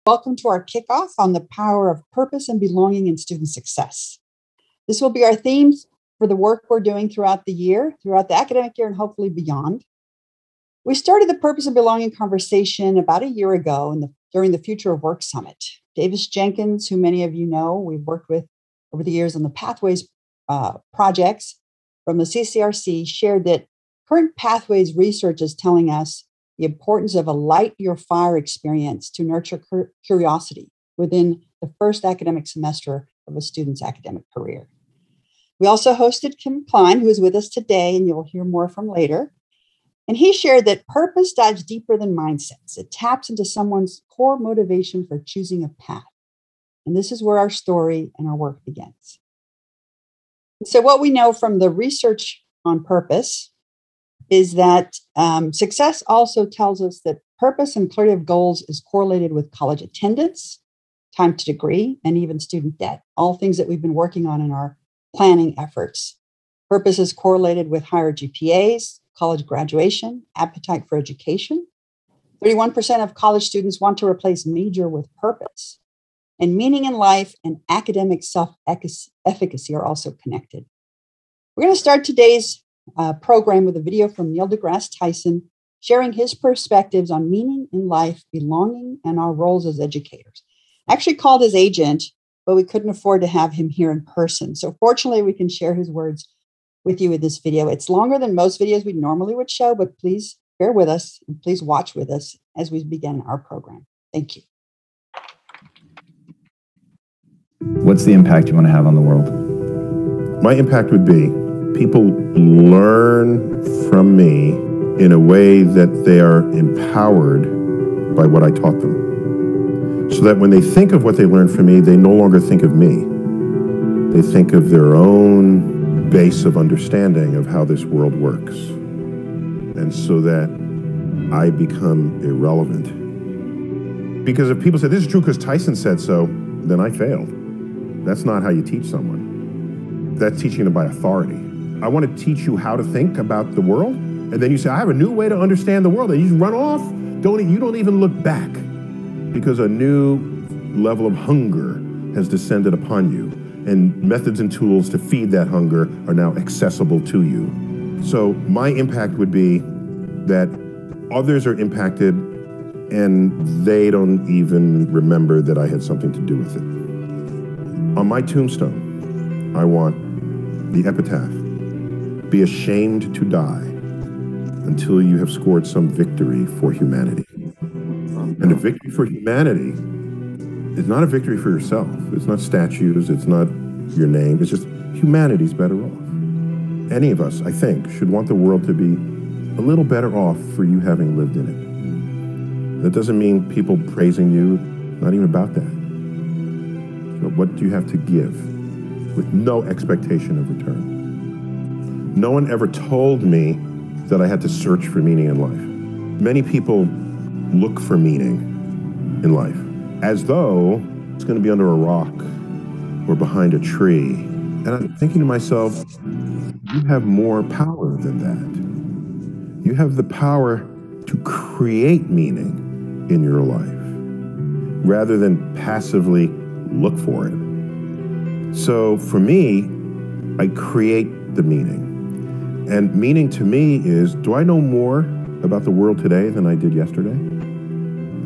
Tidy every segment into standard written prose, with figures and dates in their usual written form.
Welcome to our kickoff on the power of purpose and belonging in student success. This will be our themes for the work we're doing throughout the academic year, and hopefully beyond. We started the Purpose and Belonging conversation about a year ago during the Future of Work Summit. Davis Jenkins, who many of you know, we've worked with over the years on the Pathways projects from the CCRC, shared that current Pathways research is telling us the importance of a light your fire experience to nurture curiosity within the first academic semester of a student's academic career. We also hosted Kim Klein, who is with us today, and you'll hear more from later. And he shared that purpose dives deeper than mindsets. It taps into someone's core motivation for choosing a path. And this is where our story and our work begins. So what we know from the research on purpose is that success also tells us that purpose and clarity of goals is correlated with college attendance, time to degree, and even student debt, all things that we've been working on in our planning efforts. Purpose is correlated with higher GPAs, college graduation, appetite for education. 31% of college students want to replace major with purpose. And meaning in life and academic self-efficacy are also connected. We're going to start today's program with a video from Neil deGrasse Tyson sharing his perspectives on meaning in life, belonging, and our roles as educators. I actually called his agent, but we couldn't afford to have him here in person. So fortunately, we can share his words with you with this video. It's longer than most videos we normally would show, but please bear with us and please watch with us as we begin our program. Thank you. What's the impact you want to have on the world? My impact would be people learn from me in a way that they are empowered by what I taught them. So that when they think of what they learned from me, they no longer think of me. They think of their own base of understanding of how this world works. And so that I become irrelevant. Because if people say, this is true because Tyson said so, then I failed. That's not how you teach someone. That's teaching them by authority. I want to teach you how to think about the world, and then you say, I have a new way to understand the world, and you just run off. You don't even look back, because a new level of hunger has descended upon you, and methods and tools to feed that hunger are now accessible to you. So my impact would be that others are impacted, and they don't even remember that I had something to do with it. On my tombstone, I want the epitaph: be ashamed to die until you have scored some victory for humanity. And a victory for humanity is not a victory for yourself. It's not statues, it's not your name, it's just humanity's better off. Any of us, I think, should want the world to be a little better off for you having lived in it. That doesn't mean people praising you, not even about that. So what do you have to give with no expectation of return? No one ever told me that I had to search for meaning in life. Many people look for meaning in life as though it's going to be under a rock or behind a tree. And I'm thinking to myself, you have more power than that. You have the power to create meaning in your life rather than passively look for it. So for me, I create the meaning. And meaning to me is, do I know more about the world today than I did yesterday?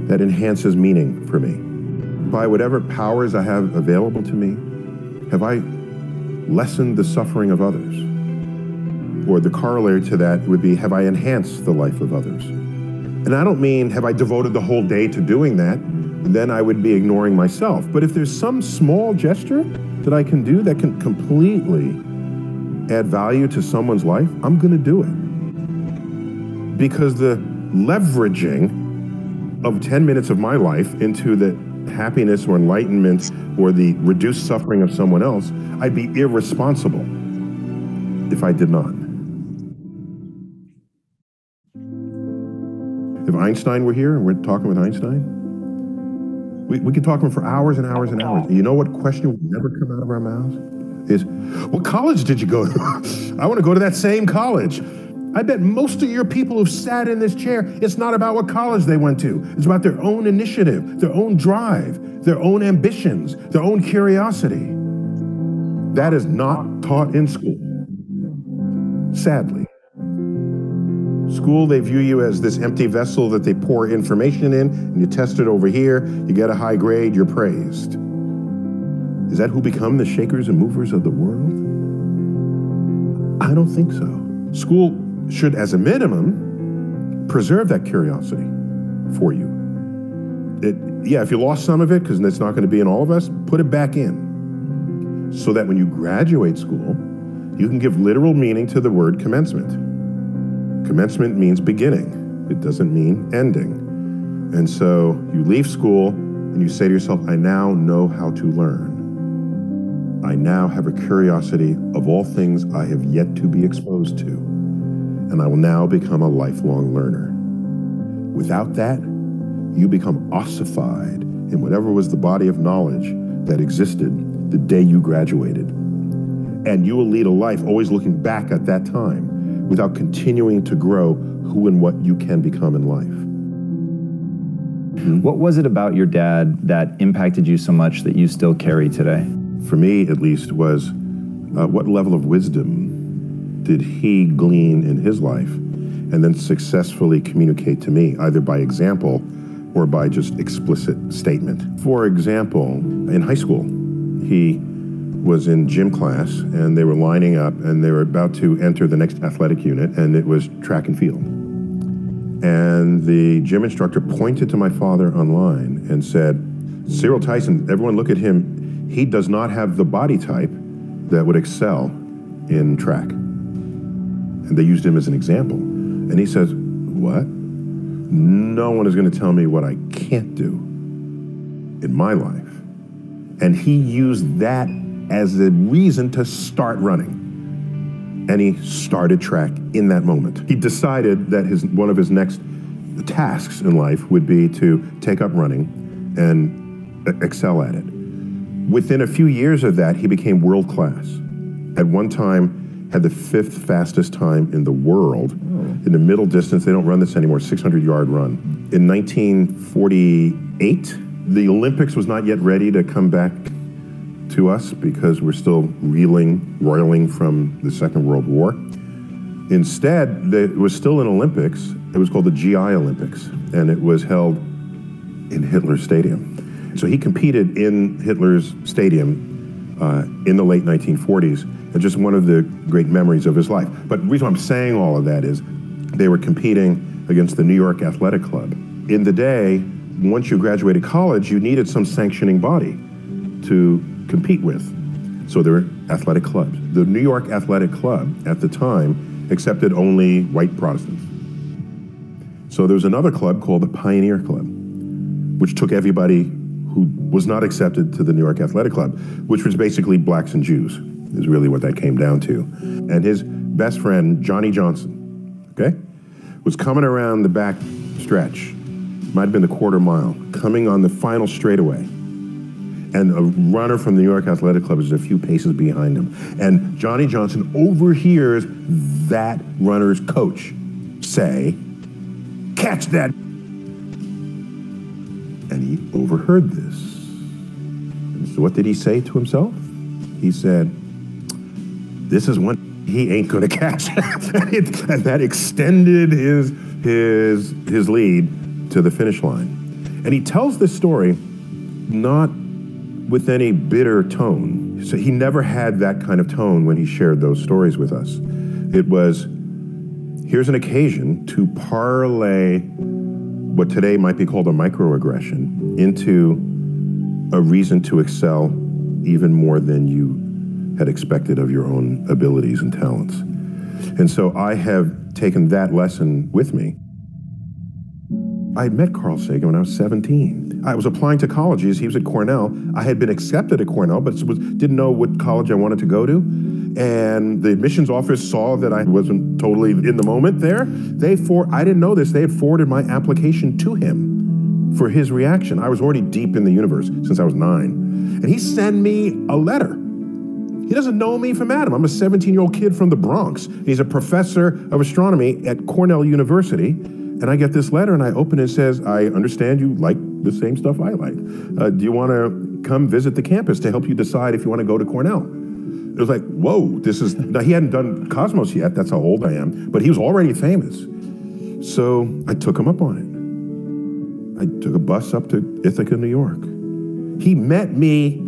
That enhances meaning for me. By whatever powers I have available to me, have I lessened the suffering of others? Or the corollary to that would be, have I enhanced the life of others? And I don't mean, have I devoted the whole day to doing that? Then I would be ignoring myself. But if there's some small gesture that I can do that can completely add value to someone's life, I'm going to do it. Because the leveraging of 10 minutes of my life into the happiness or enlightenment or the reduced suffering of someone else, I'd be irresponsible if I did not. If Einstein were here and we're talking with Einstein, we could talk to him for hours and hours and hours. You know what question would never come out of our mouths? Is, what college did you go to? I want to go to that same college. I bet most of your people who've sat in this chair, it's not about what college they went to. It's about their own initiative, their own drive, their own ambitions, their own curiosity. That is not taught in school, sadly. School, they view you as this empty vessel that they pour information in, and you test it over here, you get a high grade, you're praised. Is that who become the shakers and movers of the world? I don't think so. School should, as a minimum, preserve that curiosity for you. If you lost some of it, because it's not going to be in all of us, put it back in. So that when you graduate school, you can give literal meaning to the word commencement. Commencement means beginning. It doesn't mean ending. And so you leave school and you say to yourself, I now know how to learn. I now have a curiosity of all things I have yet to be exposed to. And I will now become a lifelong learner. Without that, you become ossified in whatever was the body of knowledge that existed the day you graduated. And you will lead a life always looking back at that time without continuing to grow who and what you can become in life. What was it about your dad that impacted you so much that you still carry today? For me, at least, was what level of wisdom did he glean in his life and then successfully communicate to me, either by example or by just explicit statement. For example, in high school, he was in gym class and they were lining up and they were about to enter the next athletic unit, and it was track and field. And the gym instructor pointed to my father online and said, Cyril Tyson, everyone look at him. He does not have the body type that would excel in track. And they used him as an example. And he says, what? No one is going to tell me what I can't do in my life. And he used that as a reason to start running. And he started track in that moment. He decided that one of his next tasks in life would be to take up running and excel at it. Within a few years of that, he became world class. At one time, had the 5th fastest time in the world. In the middle distance, they don't run this anymore, 600-yard run. In 1948, the Olympics was not yet ready to come back to us because we're still roiling from the Second World War. Instead, there was still an Olympics. It was called the GI Olympics, and it was held in Hitler's stadium. So he competed in Hitler's stadium in the late 1940s, and just one of the great memories of his life. But the reason I'm saying all of that is they were competing against the New York Athletic Club. In the day, once you graduated college, you needed some sanctioning body to compete with. So there were athletic clubs. The New York Athletic Club at the time accepted only white Protestants. So there was another club called the Pioneer Club, which took everybody who was not accepted to the New York Athletic Club, which was basically blacks and Jews, is really what that came down to. And his best friend, Johnny Johnson, okay, was coming around the back stretch, might have been the quarter mile, coming on the final straightaway. And a runner from the New York Athletic Club is a few paces behind him. And Johnny Johnson overhears that runner's coach say, catch that. And he overheard this. And so what did he say to himself? He said, this is one he ain't gonna catch. And that extended his lead to the finish line. And he tells this story not with any bitter tone. So he never had that kind of tone when he shared those stories with us. It was, here's an occasion to parlay what today might be called a microaggression into a reason to excel even more than you had expected of your own abilities and talents. And so I have taken that lesson with me. I had met Carl Sagan when I was 17. I was applying to colleges. He was at Cornell. I had been accepted at Cornell, but didn't know what college I wanted to go to. And the admissions office saw that I wasn't totally in the moment there. I didn't know this. They had forwarded my application to him for his reaction. I was already deep in the universe since I was 9. And he sent me a letter. He doesn't know me from Adam. I'm a 17-year-old kid from the Bronx. He's a professor of astronomy at Cornell University. And I get this letter and I open it and it says, I understand you like the same stuff I like. Do you want to come visit the campus to help you decide if you want to go to Cornell? It was like, whoa, now he hadn't done Cosmos yet. That's how old I am. But he was already famous. So I took him up on it. I took a bus up to Ithaca, New York. He met me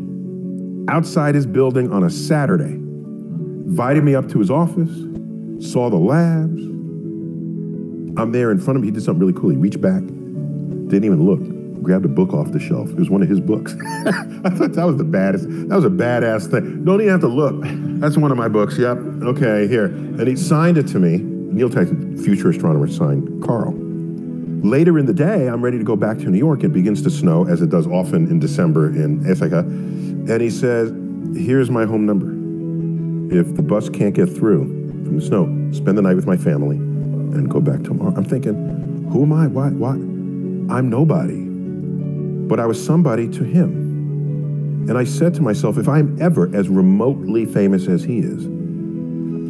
outside his building on a Saturday, invited me up to his office, saw the labs. I'm there in front of him. He did something really cool. He reached back, didn't even look, grabbed a book off the shelf. It was one of his books. I thought that was that was a badass thing. Don't even have to look. That's one of my books. Yep. Okay, here. And he signed it to me. Neil Tyson, future astronomer, signed Carl. Later in the day, I'm ready to go back to New York. It begins to snow, as it does often in December in Ithaca. And he says, here's my home number. If the bus can't get through from the snow, spend the night with my family and go back tomorrow. I'm thinking, who am I? What? I'm nobody. But I was somebody to him. And I said to myself, if I'm ever as remotely famous as he is,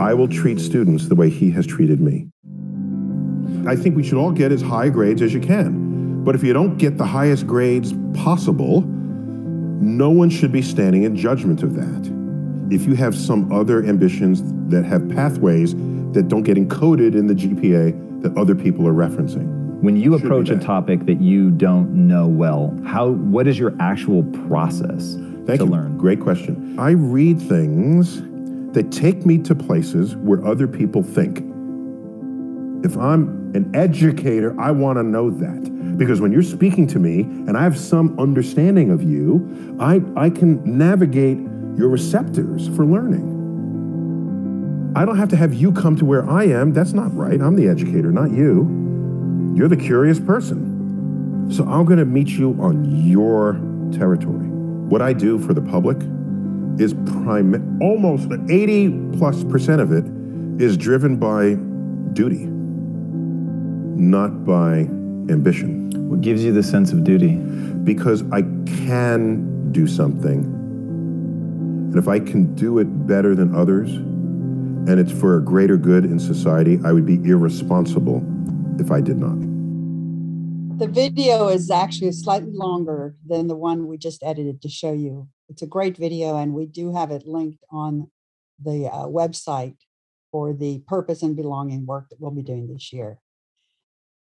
I will treat students the way he has treated me. I think we should all get as high grades as you can. But if you don't get the highest grades possible, no one should be standing in judgment of that. If you have some other ambitions that have pathways that don't get encoded in the GPA that other people are referencing. When you approach a topic that you don't know well, what is your actual process to learn? Great question. I read things that take me to places where other people think. If I'm an educator, I want to know that. Because when you're speaking to me and I have some understanding of you, I can navigate your receptors for learning. I don't have to have you come to where I am. That's not right. I'm the educator, not you. You're the curious person. So I'm going to meet you on your territory. What I do for the public is almost 80+% of it is driven by duty, not by ambition. What gives you the sense of duty? Because I can do something. And if I can do it better than others, and it's for a greater good in society, I would be irresponsible if I did not. The video is actually slightly longer than the one we just edited to show you. It's a great video, and we do have it linked on the website for the purpose and belonging work that we'll be doing this year.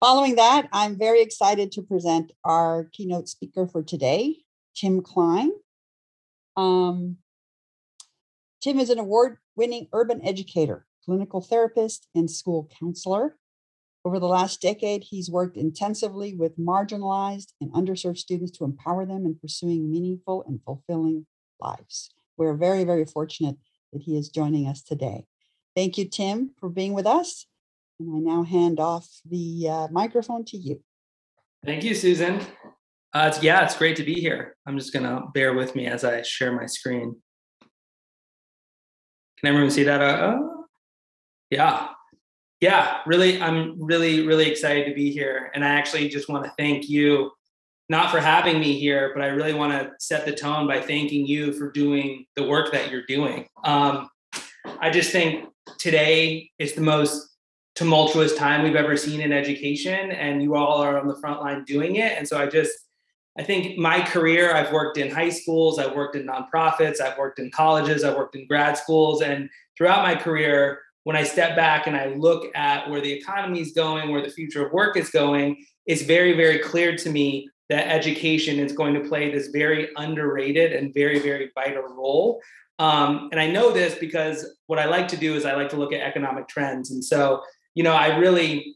Following that, I'm very excited to present our keynote speaker for today, Tim Klein. Tim is an award-winning urban educator, clinical therapist, and school counselor. Over the last decade, he's worked intensively with marginalized and underserved students to empower them in pursuing meaningful and fulfilling lives. We're very, very fortunate that he is joining us today. Thank you, Tim, for being with us. And I now hand off the microphone to you. Thank you, Susan. It's great to be here. I'm just going to bear with me as I share my screen. Can everyone see that? Really, I'm really excited to be here. And I actually just want to thank you, not for having me here, but I really want to set the tone by thanking you for doing the work that you're doing. I just think today is the most tumultuous time we've ever seen in education, and you all are on the front line doing it. And so I think my career, I've worked in high schools, I've worked in nonprofits, I've worked in colleges, I've worked in grad schools. And throughout my career, when I step back and I look at where the economy is going, where the future of work is going, it's very, very clear to me that education is going to play this very underrated and very, very vital role. And I know this because what I like to do is I like to look at economic trends. And so, I really,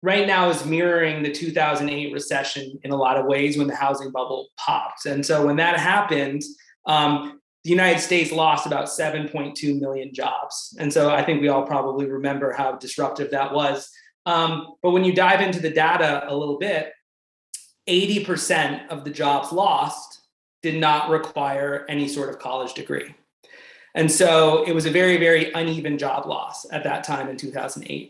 right now is mirroring the 2008 recession in a lot of ways when the housing bubble popped. And so when that happened, the United States lost about 7.2 million jobs. And so I think we all probably remember how disruptive that was. But when you dive into the data a little bit, 80% of the jobs lost did not require any sort of college degree. And so it was a very, very uneven job loss at that time in 2008.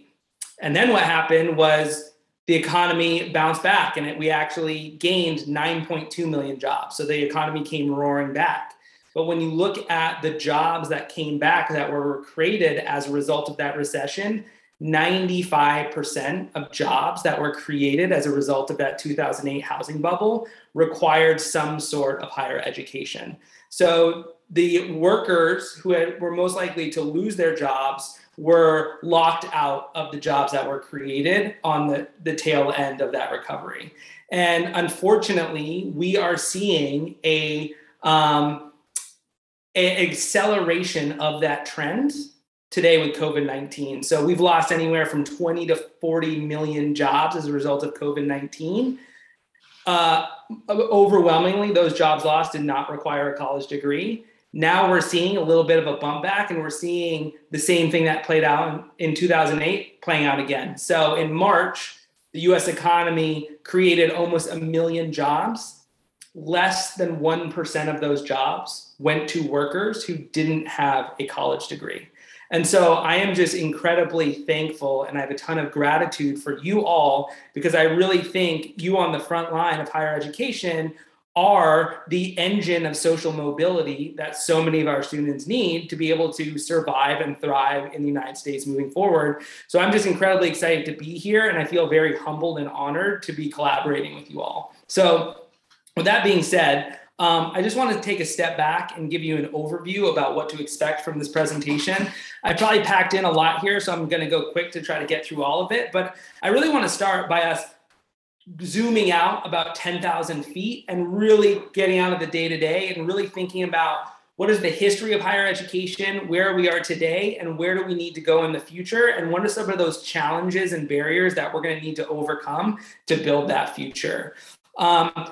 And then what happened was the economy bounced back, and we actually gained 9.2 million jobs. So the economy came roaring back. But when you look at the jobs that came back that were created as a result of that recession, 95% of jobs that were created as a result of that 2008 housing bubble required some sort of higher education. So the workers who were most likely to lose their jobs were locked out of the jobs that were created on the tail end of that recovery. And unfortunately, we are seeing a acceleration of that trend today with COVID-19. So we've lost anywhere from 20 to 40 million jobs as a result of COVID-19. Overwhelmingly, those jobs lost did not require a college degree. Now we're seeing a little bit of a bump back, and we're seeing the same thing that played out in 2008 playing out again. So in March, the US economy created almost 1 million jobs. Less than 1% of those jobs went to workers who didn't have a college degree. And so I am just incredibly thankful, and I have a ton of gratitude for you all, because I really think you on the front line of higher education are the engine of social mobility that so many of our students need to be able to survive and thrive in the United States moving forward. So I'm just incredibly excited to be here, and I feel very humbled and honored to be collaborating with you all. So with that being said, I just want to take a step back and give you an overview about what to expect from this presentation. I probably packed in a lot here, so I'm going to go quick to try to get through all of it. But I really want to start by us zooming out about 10,000 feet and really getting out of the day-to-day and really thinking about what is the history of higher education, where we are today, and where do we need to go in the future, and what are some of those challenges and barriers that we're going to need to overcome to build that future.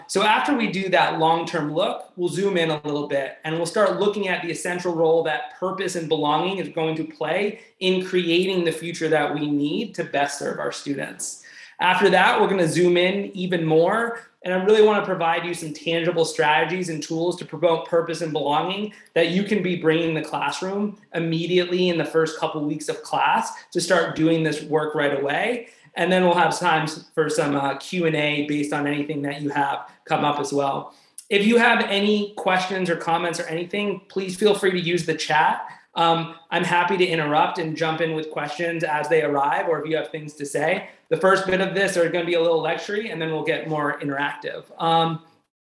So after we do that long-term look, we'll zoom in a little bit and we'll start looking at the essential role that purpose and belonging is going to play in creating the future that we need to best serve our students. After that, we're going to zoom in even more, and I really want to provide you some tangible strategies and tools to promote purpose and belonging that you can be bringing in the classroom immediately in the first couple weeks of class to start doing this work right away. And then we'll have time for some Q&A based on anything that you have come up as well. If you have any questions or comments or anything, please feel free to use the chat. I'm happy to interrupt and jump in with questions as they arrive, or if you have things to say. The first bit of this are going to be a little lecture-y, and then we'll get more interactive.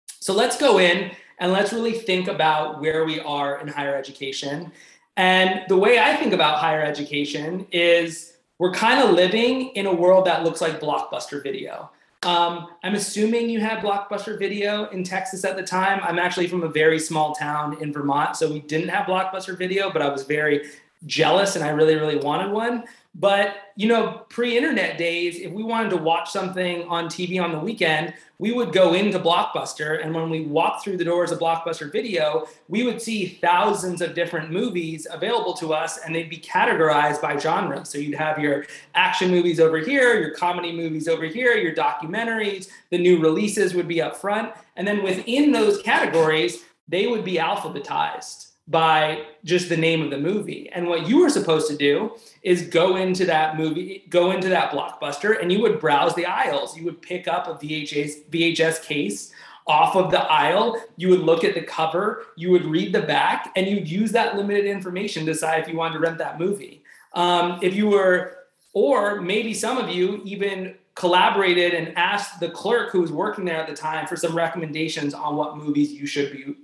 So let's go in and let's really think about where we are in higher education. And the way I think about higher education is we're kind of living in a world that looks like Blockbuster video. I'm assuming you had Blockbuster video in Texas at the time. I'm actually from a very small town in Vermont, so we didn't have Blockbuster video, but I was very jealous and I really, really wanted one. But, you know, pre-internet days, if we wanted to watch something on TV on the weekend, we would go into Blockbuster. And when we walked through the doors of Blockbuster Video, we would see thousands of different movies available to us, and they'd be categorized by genre. So you'd have your action movies over here, your comedy movies over here, your documentaries, the new releases would be up front. And then within those categories, they would be alphabetized by just the name of the movie. And what you were supposed to do is go into that movie, go into that Blockbuster, and you would browse the aisles. You would pick up a VHS case off of the aisle. You would look at the cover, you would read the back, and you'd use that limited information to decide if you wanted to rent that movie. Or maybe some of you even collaborated and asked the clerk who was working there at the time for some recommendations on what movies you should be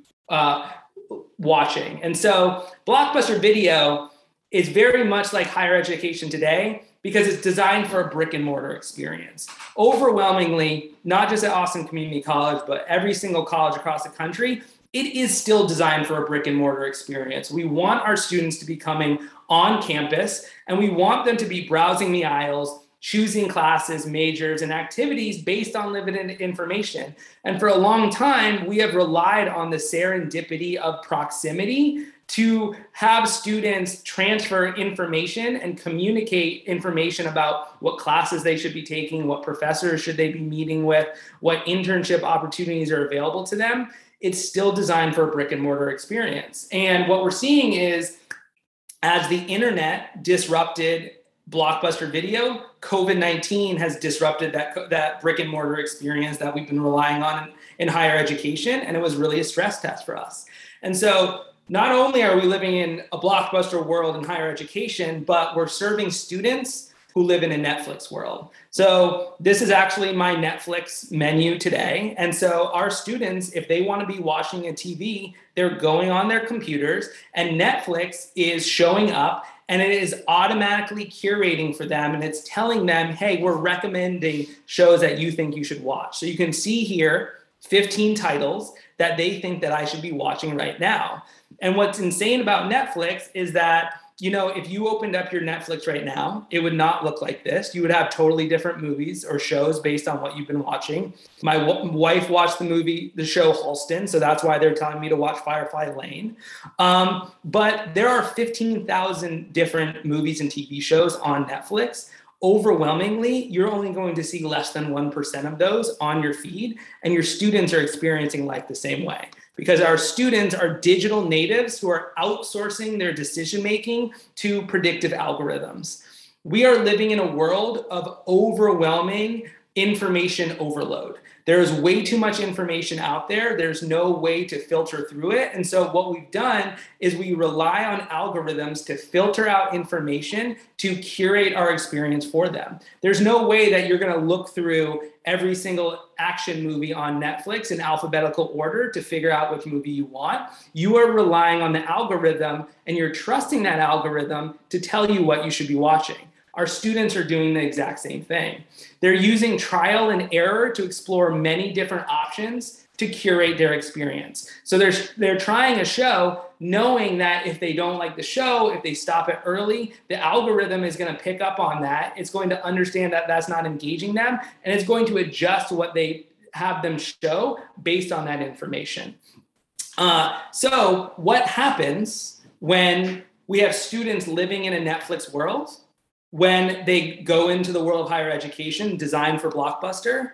watching. And so Blockbuster Video is very much like higher education today because it's designed for a brick and mortar experience. Overwhelmingly, not just at Austin Community College, but every single college across the country, it is still designed for a brick and mortar experience. We want our students to be coming on campus, and we want them to be browsing the aisles, choosing classes, majors, and activities based on limited information. And for a long time, we have relied on the serendipity of proximity to have students transfer information and communicate information about what classes they should be taking, what professors should they be meeting with, what internship opportunities are available to them. It's still designed for a brick and mortar experience. And what we're seeing is as the internet disrupted Blockbuster Video, COVID-19 has disrupted that brick and mortar experience that we've been relying on in higher education. And it was really a stress test for us. And so not only are we living in a Blockbuster world in higher education, but we're serving students who live in a Netflix world. So this is actually my Netflix menu today. And so our students, if they want to be watching a TV, they're going on their computers and Netflix is showing up and it is automatically curating for them. And it's telling them, hey, we're recommending shows that you think you should watch. So you can see here 15 titles that they think that I should be watching right now. And what's insane about Netflix is that, you know, if you opened up your Netflix right now, it would not look like this. You would have totally different movies or shows based on what you've been watching. My wife watched the show Halston, so that's why they're telling me to watch Firefly Lane. But there are 15,000 different movies and TV shows on Netflix. Overwhelmingly, you're only going to see less than 1% of those on your feed, and your students are experiencing life the same way. Because our students are digital natives who are outsourcing their decision-making to predictive algorithms. We are living in a world of overwhelming information overload. There's way too much information out there. There's no way to filter through it. And so what we've done is we rely on algorithms to filter out information to curate our experience for them. There's no way that you're going to look through every single action movie on Netflix in alphabetical order to figure out which movie you want. You are relying on the algorithm and you're trusting that algorithm to tell you what you should be watching. Our students are doing the exact same thing. They're using trial and error to explore many different options to curate their experience. So they're trying a show knowing that if they don't like the show, if they stop it early, the algorithm is going to pick up on that. It's going to understand that that's not engaging them, and it's going to adjust what they have them show based on that information. So what happens when we have students living in a Netflix world? When they go into the world of higher education designed for Blockbuster?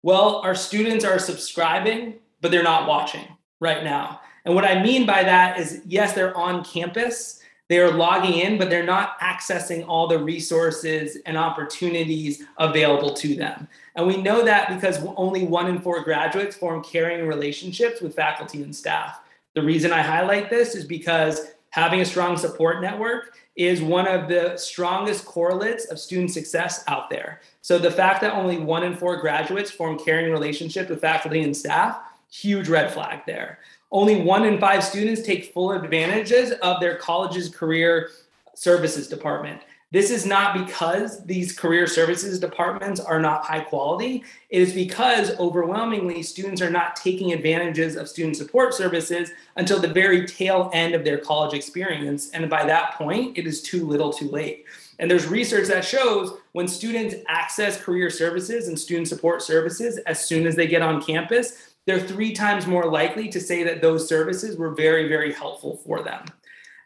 Well, our students are subscribing, but they're not watching right now. And what I mean by that is, yes, they're on campus, they are logging in, but they're not accessing all the resources and opportunities available to them. And we know that because only 1 in 4 graduates form caring relationships with faculty and staff. The reason I highlight this is because having a strong support network is one of the strongest correlates of student success out there. So the fact that only 1 in 4 graduates form caring relationships with faculty and staff, huge red flag there. Only 1 in 5 students take full advantages of their college's career services department. This is not because these career services departments are not high quality. It is because overwhelmingly students are not taking advantages of student support services until the very tail end of their college experience. And by that point, it is too little too late. And there's research that shows when students access career services and student support services as soon as they get on campus, they're 3 times more likely to say that those services were very, very helpful for them.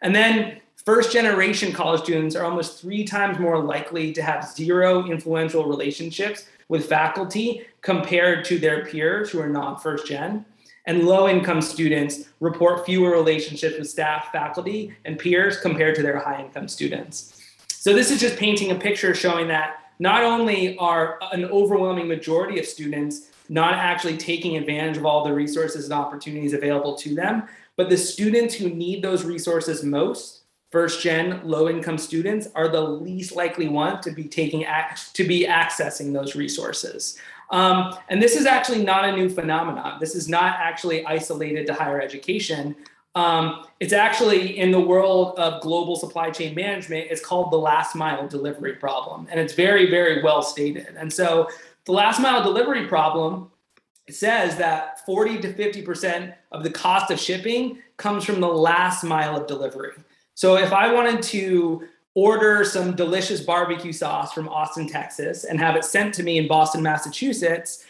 And then first-generation college students are almost 3 times more likely to have 0 influential relationships with faculty compared to their peers who are non-first gen. And low-income students report fewer relationships with staff, faculty, and peers compared to their high-income students. So this is just painting a picture showing that not only are an overwhelming majority of students not actually taking advantage of all the resources and opportunities available to them, but the students who need those resources most, first-gen, low-income students, are the least likely ones to be accessing those resources. And this is actually not a new phenomenon. This is not actually isolated to higher education. It's actually in the world of global supply chain management. It's called the last mile delivery problem, and it's very, very well stated. And so the last mile delivery problem says that 40 to 50% of the cost of shipping comes from the last mile of delivery. So if I wanted to order some delicious barbecue sauce from Austin, Texas, and have it sent to me in Boston, Massachusetts,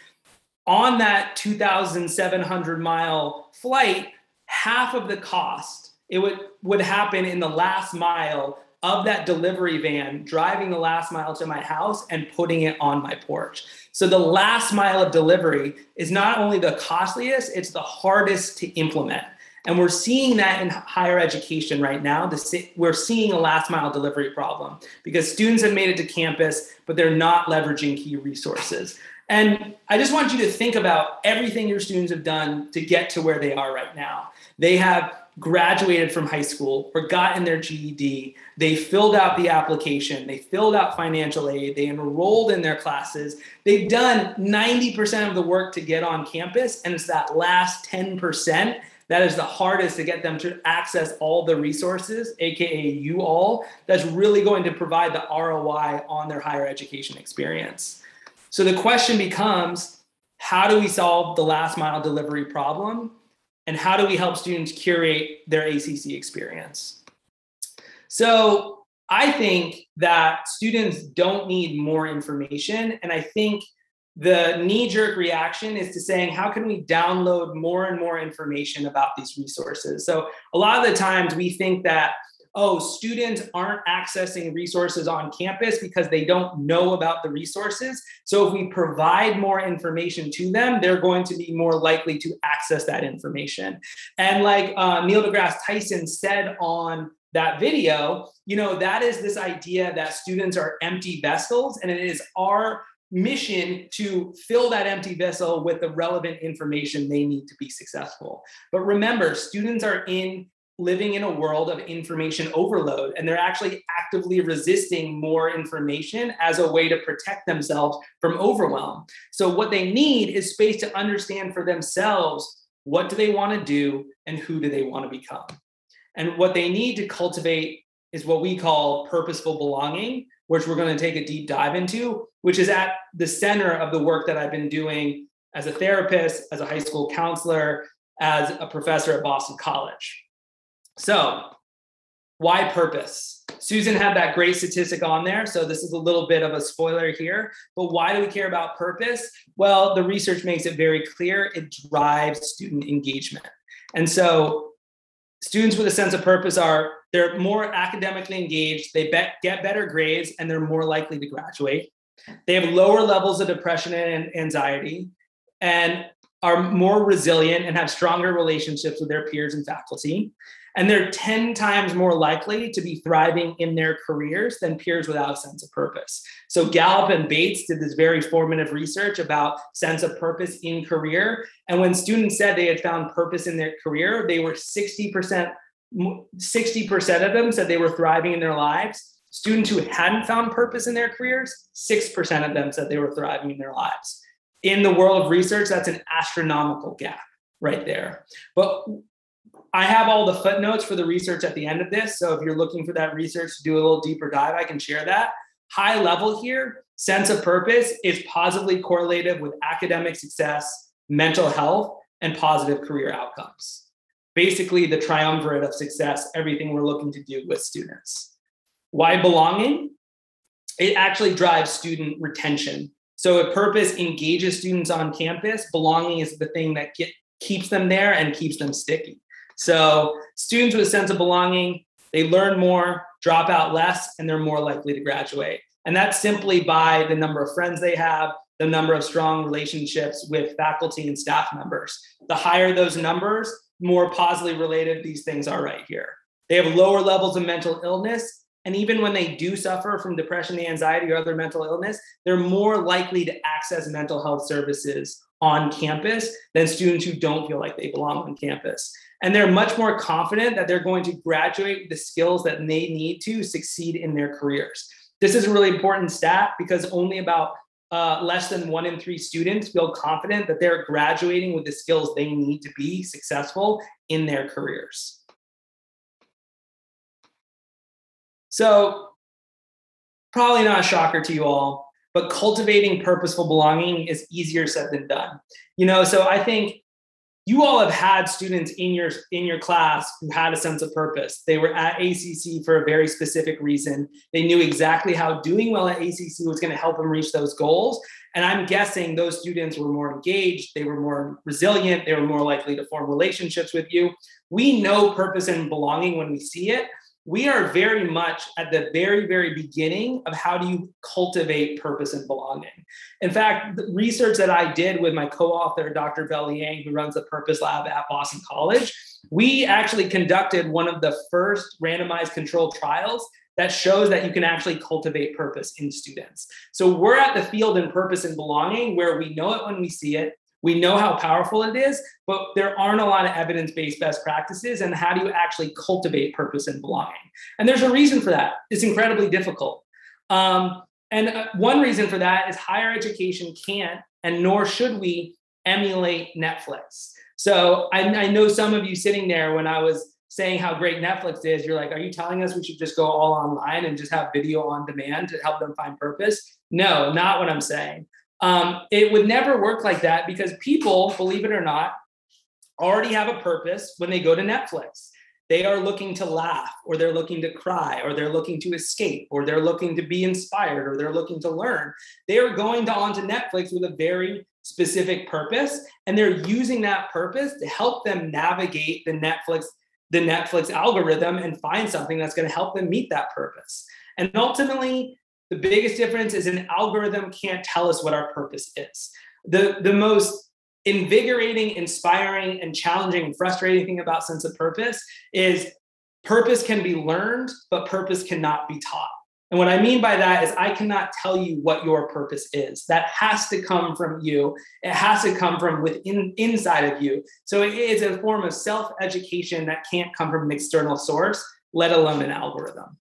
on that 2,700 mile flight, half of the cost, it would happen in the last mile of that delivery van, driving the last mile to my house and putting it on my porch. So the last mile of delivery is not only the costliest, it's the hardest to implement. And we're seeing that in higher education right now. We're seeing a last mile delivery problem because students have made it to campus, but they're not leveraging key resources. And I just want you to think about everything your students have done to get to where they are right now. They have graduated from high school or gotten their GED. They filled out the application. They filled out financial aid. They enrolled in their classes. They've done 90% of the work to get on campus. And it's that last 10% that is the hardest to get them to access all the resources, AKA you all, that's really going to provide the ROI on their higher education experience. So the question becomes, how do we solve the last mile delivery problem? And how do we help students curate their ACC experience? So I think that students don't need more information. And I think the knee-jerk reaction is to saying, how can we download more and more information about these resources? So a lot of the times we think that, oh, students aren't accessing resources on campus because they don't know about the resources. So if we provide more information to them, they're going to be more likely to access that information. And like Neil deGrasse Tyson said on that video, that is this idea that students are empty vessels, and it is our mission to fill that empty vessel with the relevant information they need to be successful. But remember, students are living in a world of information overload, and they're actually actively resisting more information as a way to protect themselves from overwhelm. So what they need is space to understand for themselves, what do they want to do and who do they want to become? And what they need to cultivate is what we call purposeful belonging, which we're going to take a deep dive into, which is at the center of the work that I've been doing as a therapist, as a high school counselor, as a professor at Boston College. So why purpose? Susan had that great statistic on there. So this is a little bit of a spoiler here, but why do we care about purpose? Well, the research makes it very clear. It drives student engagement. And so students with a sense of purpose they're more academically engaged, they get better grades, and they're more likely to graduate. They have lower levels of depression and anxiety, and are more resilient and have stronger relationships with their peers and faculty. And they're 10 times more likely to be thriving in their careers than peers without a sense of purpose. So Gallup and Bates did this very formative research about sense of purpose in career. And when students said they had found purpose in their career, they were 60% of them said they were thriving in their lives. Students who hadn't found purpose in their careers, 6% of them said they were thriving in their lives. In the world of research, that's an astronomical gap right there. But I have all the footnotes for the research at the end of this. So if you're looking for that research to do a little deeper dive, I can share that. High level here, sense of purpose is positively correlated with academic success, mental health, and positive career outcomes. Basically, the triumvirate of success, everything we're looking to do with students. Why belonging? It actually drives student retention. So if purpose engages students on campus, belonging is the thing that keeps them there and keeps them sticky. So students with a sense of belonging, they learn more, drop out less, and they're more likely to graduate. And that's simply by the number of friends they have, the number of strong relationships with faculty and staff members. The higher those numbers, more positively related these things are right here. They have lower levels of mental illness. And even when they do suffer from depression, anxiety, or other mental illness, they're more likely to access mental health services on campus than students who don't feel like they belong on campus. And they're much more confident that they're going to graduate with the skills that they need to succeed in their careers. This is a really important stat because only about less than 1 in 3 students feel confident that they're graduating with the skills they need to be successful in their careers. So, probably not a shocker to you all, but cultivating purposeful belonging is easier said than done. So I think you all have had students in your class who had a sense of purpose. They were at ACC for a very specific reason. They knew exactly how doing well at ACC was going to help them reach those goals. And I'm guessing those students were more engaged, they were more resilient, they were more likely to form relationships with you. We know purpose and belonging when we see it. we are very much at the very, very beginning of how do you cultivate purpose and belonging. In fact, the research that I did with my co-author, Dr. Bell Yang, who runs the Purpose Lab at Boston College, we actually conducted one of the first randomized controlled trials that shows that you can actually cultivate purpose in students. So we're at the field in purpose and belonging where we know it when we see it. We know how powerful it is, but there aren't a lot of evidence-based best practices. And how do you actually cultivate purpose and belonging? And there's a reason for that. It's incredibly difficult. And one reason for that is higher education can't, and nor should we, emulate Netflix. So I know some of you sitting there when I was saying how great Netflix is, you're like, are you telling us we should just go all online and just have video on demand to help them find purpose? No, not what I'm saying. It would never work like that because people, believe it or not, already have a purpose when they go to Netflix. They are looking to laugh, or they're looking to cry, or they're looking to escape, or they're looking to be inspired, or they're looking to learn. They are going onto Netflix with a very specific purpose, and they're using that purpose to help them navigate the Netflix algorithm and find something that's going to help them meet that purpose. And ultimately, the biggest difference is an algorithm can't tell us what our purpose is. The most invigorating, inspiring, and challenging, frustrating thing about sense of purpose is purpose can be learned, but purpose cannot be taught. And what I mean by that is I cannot tell you what your purpose is. That has to come from you. It has to come from inside of you. So it is a form of self-education that can't come from an external source, let alone an algorithm.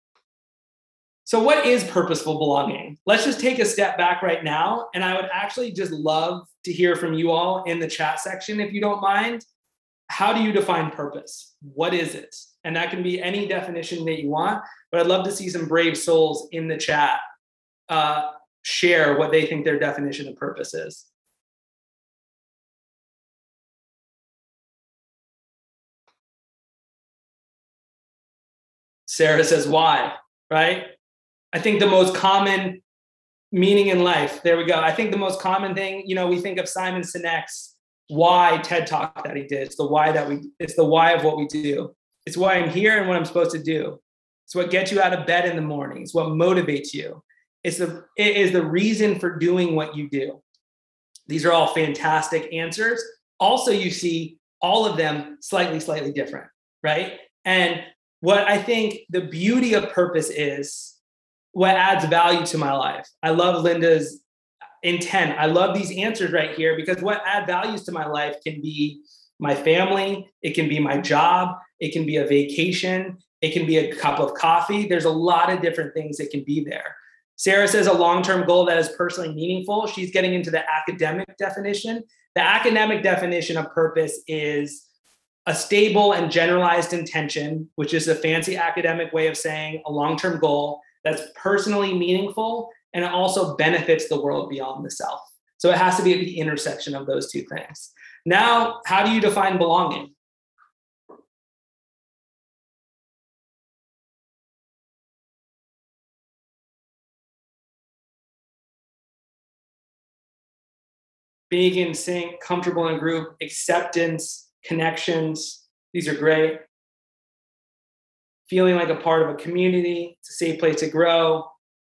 So what is purposeful belonging? Let's just take a step back right now. And I would actually just love to hear from you all in the chat section, if you don't mind. How do you define purpose? What is it? And that can be any definition that you want, but I'd love to see some brave souls in the chat share what they think their definition of purpose is. Sarah says, why, right? I think the most common meaning in life, there we go. I think the most common thing, we think of Simon Sinek's why TED Talk that he did. It's the why of what we do. It's why I'm here and what I'm supposed to do. It's what gets you out of bed in the morning. It's what motivates you. It is the reason for doing what you do. These are all fantastic answers. Also, you see all of them slightly different, right? And what I think the beauty of purpose is, what adds value to my life. I love Linda's intent. I love these answers right here because what add values to my life can be my family, it can be my job, it can be a vacation, it can be a cup of coffee. There's a lot of different things that can be there. Sarah says a long-term goal that is personally meaningful. She's getting into the academic definition. The academic definition of purpose is a stable and generalized intention, which is a fancy academic way of saying a long-term goal that's personally meaningful and it also benefits the world beyond the self. So it has to be at the intersection of those two things. Now, how do you define belonging? Being in sync, comfortable in a group, acceptance, connections, these are great. Feeling like a part of a community, it's a safe place to grow.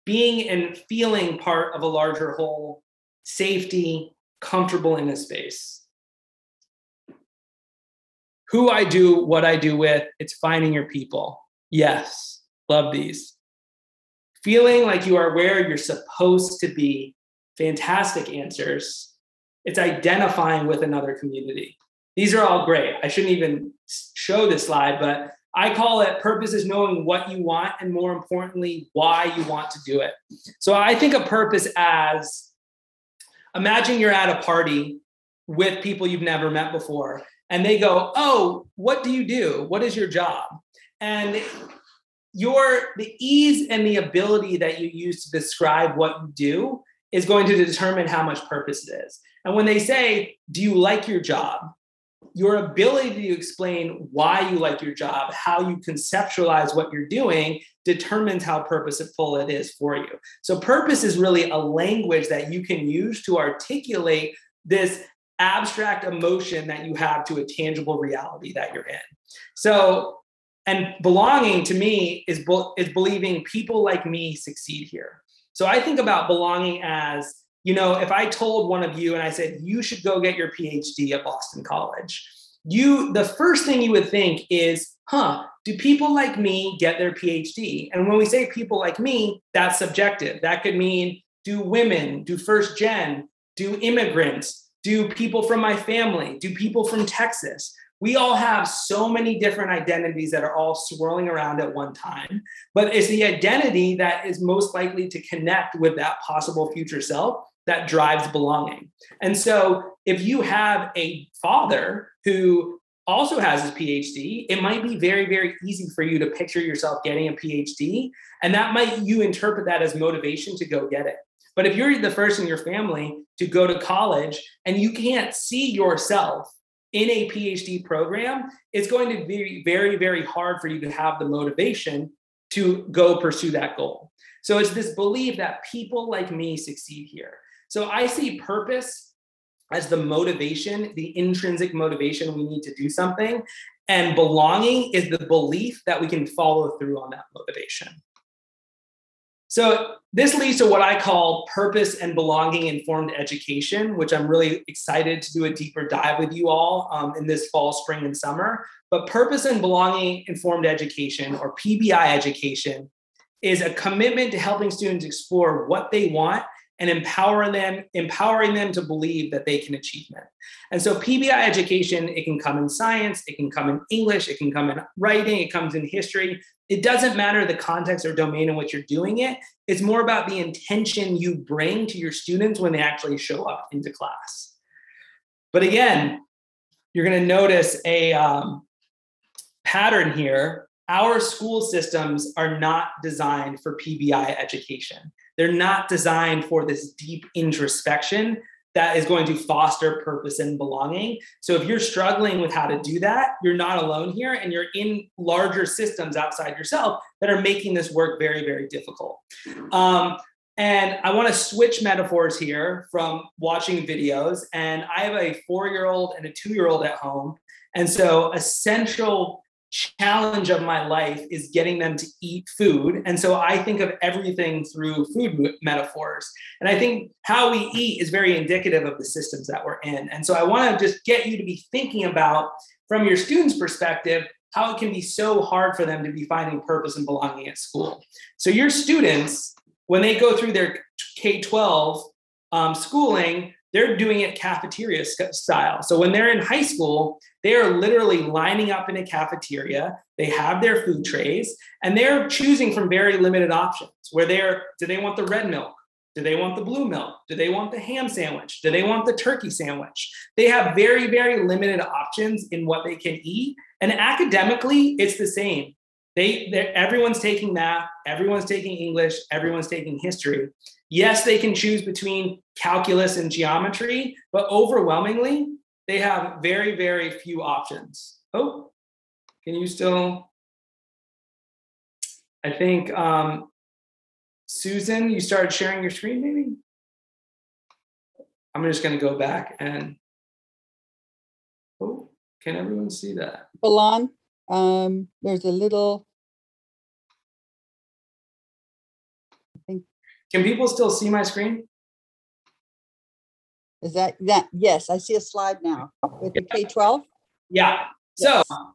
Being and feeling part of a larger whole, safety, comfortable in a space. Who I do, what I do with, it's finding your people. Yes, love these. Feeling like you are where you're supposed to be, fantastic answers. It's identifying with another community. These are all great. I shouldn't even show this slide, but I call it purpose is knowing what you want and more importantly, why you want to do it. So I think of purpose as, imagine you're at a party with people you've never met before and they go, oh, what do you do? What is your job? And the ease and the ability that you use to describe what you do is going to determine how much purpose it is. And when they say, do you like your job? Your ability to explain why you like your job, how you conceptualize what you're doing, determines how purposeful it is for you. So purpose is really a language that you can use to articulate this abstract emotion that you have to a tangible reality that you're in. So And belonging to me is believing people like me succeed here. So I think about belonging as, if I told one of you and I said, you should go get your PhD at Boston College, the first thing you would think is, do people like me get their PhD? And when we say people like me, that's subjective. That could mean, do women, do first gen, do immigrants, do people from my family, do people from Texas? We all have so many different identities that are all swirling around at one time, but it's the identity that is most likely to connect with that possible future self that drives belonging. And so if you have a father who also has his PhD, it might be very, very easy for you to picture yourself getting a PhD, and you interpret that as motivation to go get it. But if you're the first in your family to go to college and you can't see yourself in a PhD program, it's going to be very, very hard for you to have the motivation to go pursue that goal. So it's this belief that people like me succeed here. So I see purpose as the motivation, the intrinsic motivation we need to do something. And belonging is the belief that we can follow through on that motivation. So this leads to what I call purpose and belonging informed education, which I'm really excited to do a deeper dive with you all in this fall, spring, and summer. But purpose and belonging informed education, or PBI education, is a commitment to helping students explore what they want and empowering them to believe that they can achieve it. And so PBI education, it can come in science, it can come in English, it can come in writing, it comes in history. It doesn't matter the context or domain in which you're doing it. It's more about the intention you bring to your students when they actually show up into class. But again, you're going to notice a pattern here. Our school systems are not designed for PBI education. They're not designed for this deep introspection that is going to foster purpose and belonging. So if you're struggling with how to do that, you're not alone here, and you're in larger systems outside yourself that are making this work very, very difficult. And I want to switch metaphors here from watching videos. And I have a 4-year-old and a 2-year-old at home. And so a central challenge of my life is getting them to eat food. And so I think of everything through food metaphors. And I think how we eat is very indicative of the systems that we're in. And so I want to just get you to be thinking about, from your students' perspective, how it can be so hard for them to be finding purpose and belonging at school. So your students, when they go through their K-12 schooling, they're doing it cafeteria style. So when they're in high school, they are literally lining up in a cafeteria. They have their food trays, and they're choosing from very limited options. Do they want the red milk? Do they want the blue milk? Do they want the ham sandwich? Do they want the turkey sandwich? They have very, very limited options in what they can eat. And academically, it's the same. Everyone's taking math, everyone's taking English, everyone's taking history. Yes, they can choose between calculus and geometry, but overwhelmingly, they have very, very few options. Oh, can you still? I think, Susan, you started sharing your screen, maybe? I'm just going to go back and, can everyone see that? Belon, there's a little, Can people still see my screen? is that, yes, I see a slide now with the K-12. Yeah. Yes. So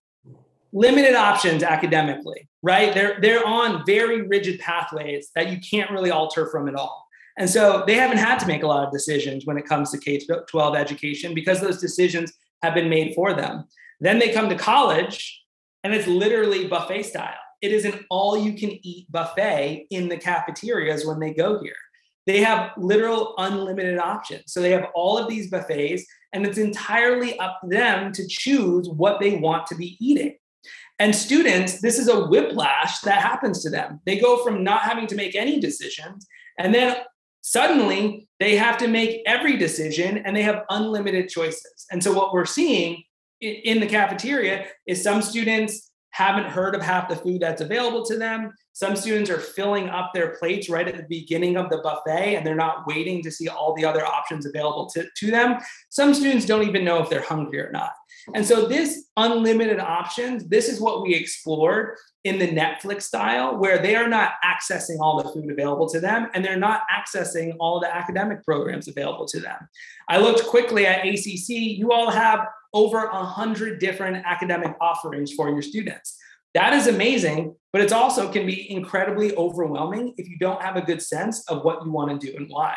limited options academically, right? They're on very rigid pathways that you can't really alter from at all. And so they haven't had to make a lot of decisions when it comes to K-12 education because those decisions have been made for them. Then they come to college and it's literally buffet style. It is an all-you-can-eat buffet in the cafeterias when they go here. They have literal unlimited options. So they have all of these buffets, and it's entirely up to them to choose what they want to be eating. And students, this is a whiplash that happens to them. They go from not having to make any decisions, and then suddenly they have to make every decision, and they have unlimited choices. And so what we're seeing in the cafeteria is some students haven't heard of half the food that's available to them. Some students are filling up their plates right at the beginning of the buffet, and they're not waiting to see all the other options available to them. Some students don't even know if they're hungry or not. And so this unlimited options, this is what we explored in the Netflix style, where they are not accessing all the food available to them, and they're not accessing all the academic programs available to them. I looked quickly at ACC. You all have over 100 different academic offerings for your students. That is amazing, but it also can be incredibly overwhelming if you don't have a good sense of what you want to do and why.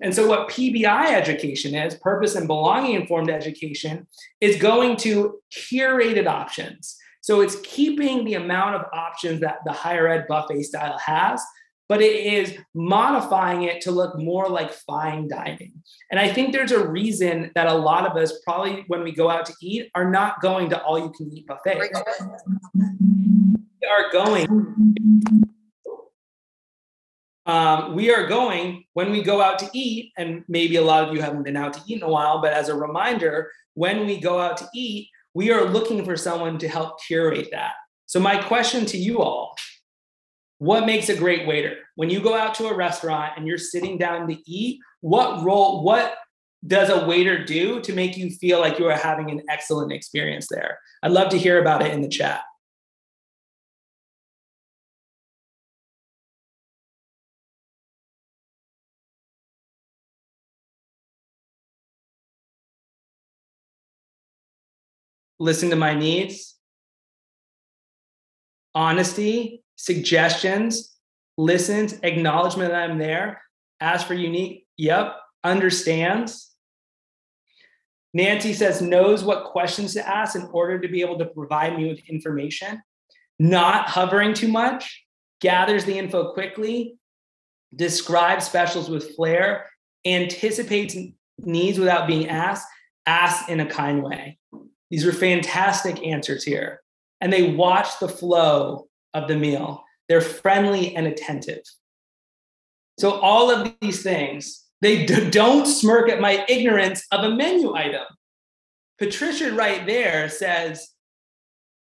And so what PBI education is, purpose and belonging informed education, is going to curated options. So it's keeping the amount of options that the higher ed buffet style has, but it is modifying it to look more like fine dining. And I think there's a reason that a lot of us probably, when we go out to eat, are not going to all you can eat buffets. We are going, when we go out to eat, and maybe a lot of you haven't been out to eat in a while, but as a reminder, when we go out to eat, we are looking for someone to help curate that. So my question to you all, what makes a great waiter? When you go out to a restaurant and you're sitting down to eat, what does a waiter do to make you feel like you are having an excellent experience there? I'd love to hear about it in the chat. Listen to my needs, honesty, suggestions, listens, acknowledgement that I'm there, ask for unique, yep, understands. Nancy says knows what questions to ask in order to be able to provide me with information, not hovering too much, gathers the info quickly, describes specials with flair, anticipates needs without being asked, asks in a kind way. These are fantastic answers here. And they watch the flow of the meal. They're friendly and attentive. So all of these things, they don't smirk at my ignorance of a menu item. Patricia right there says,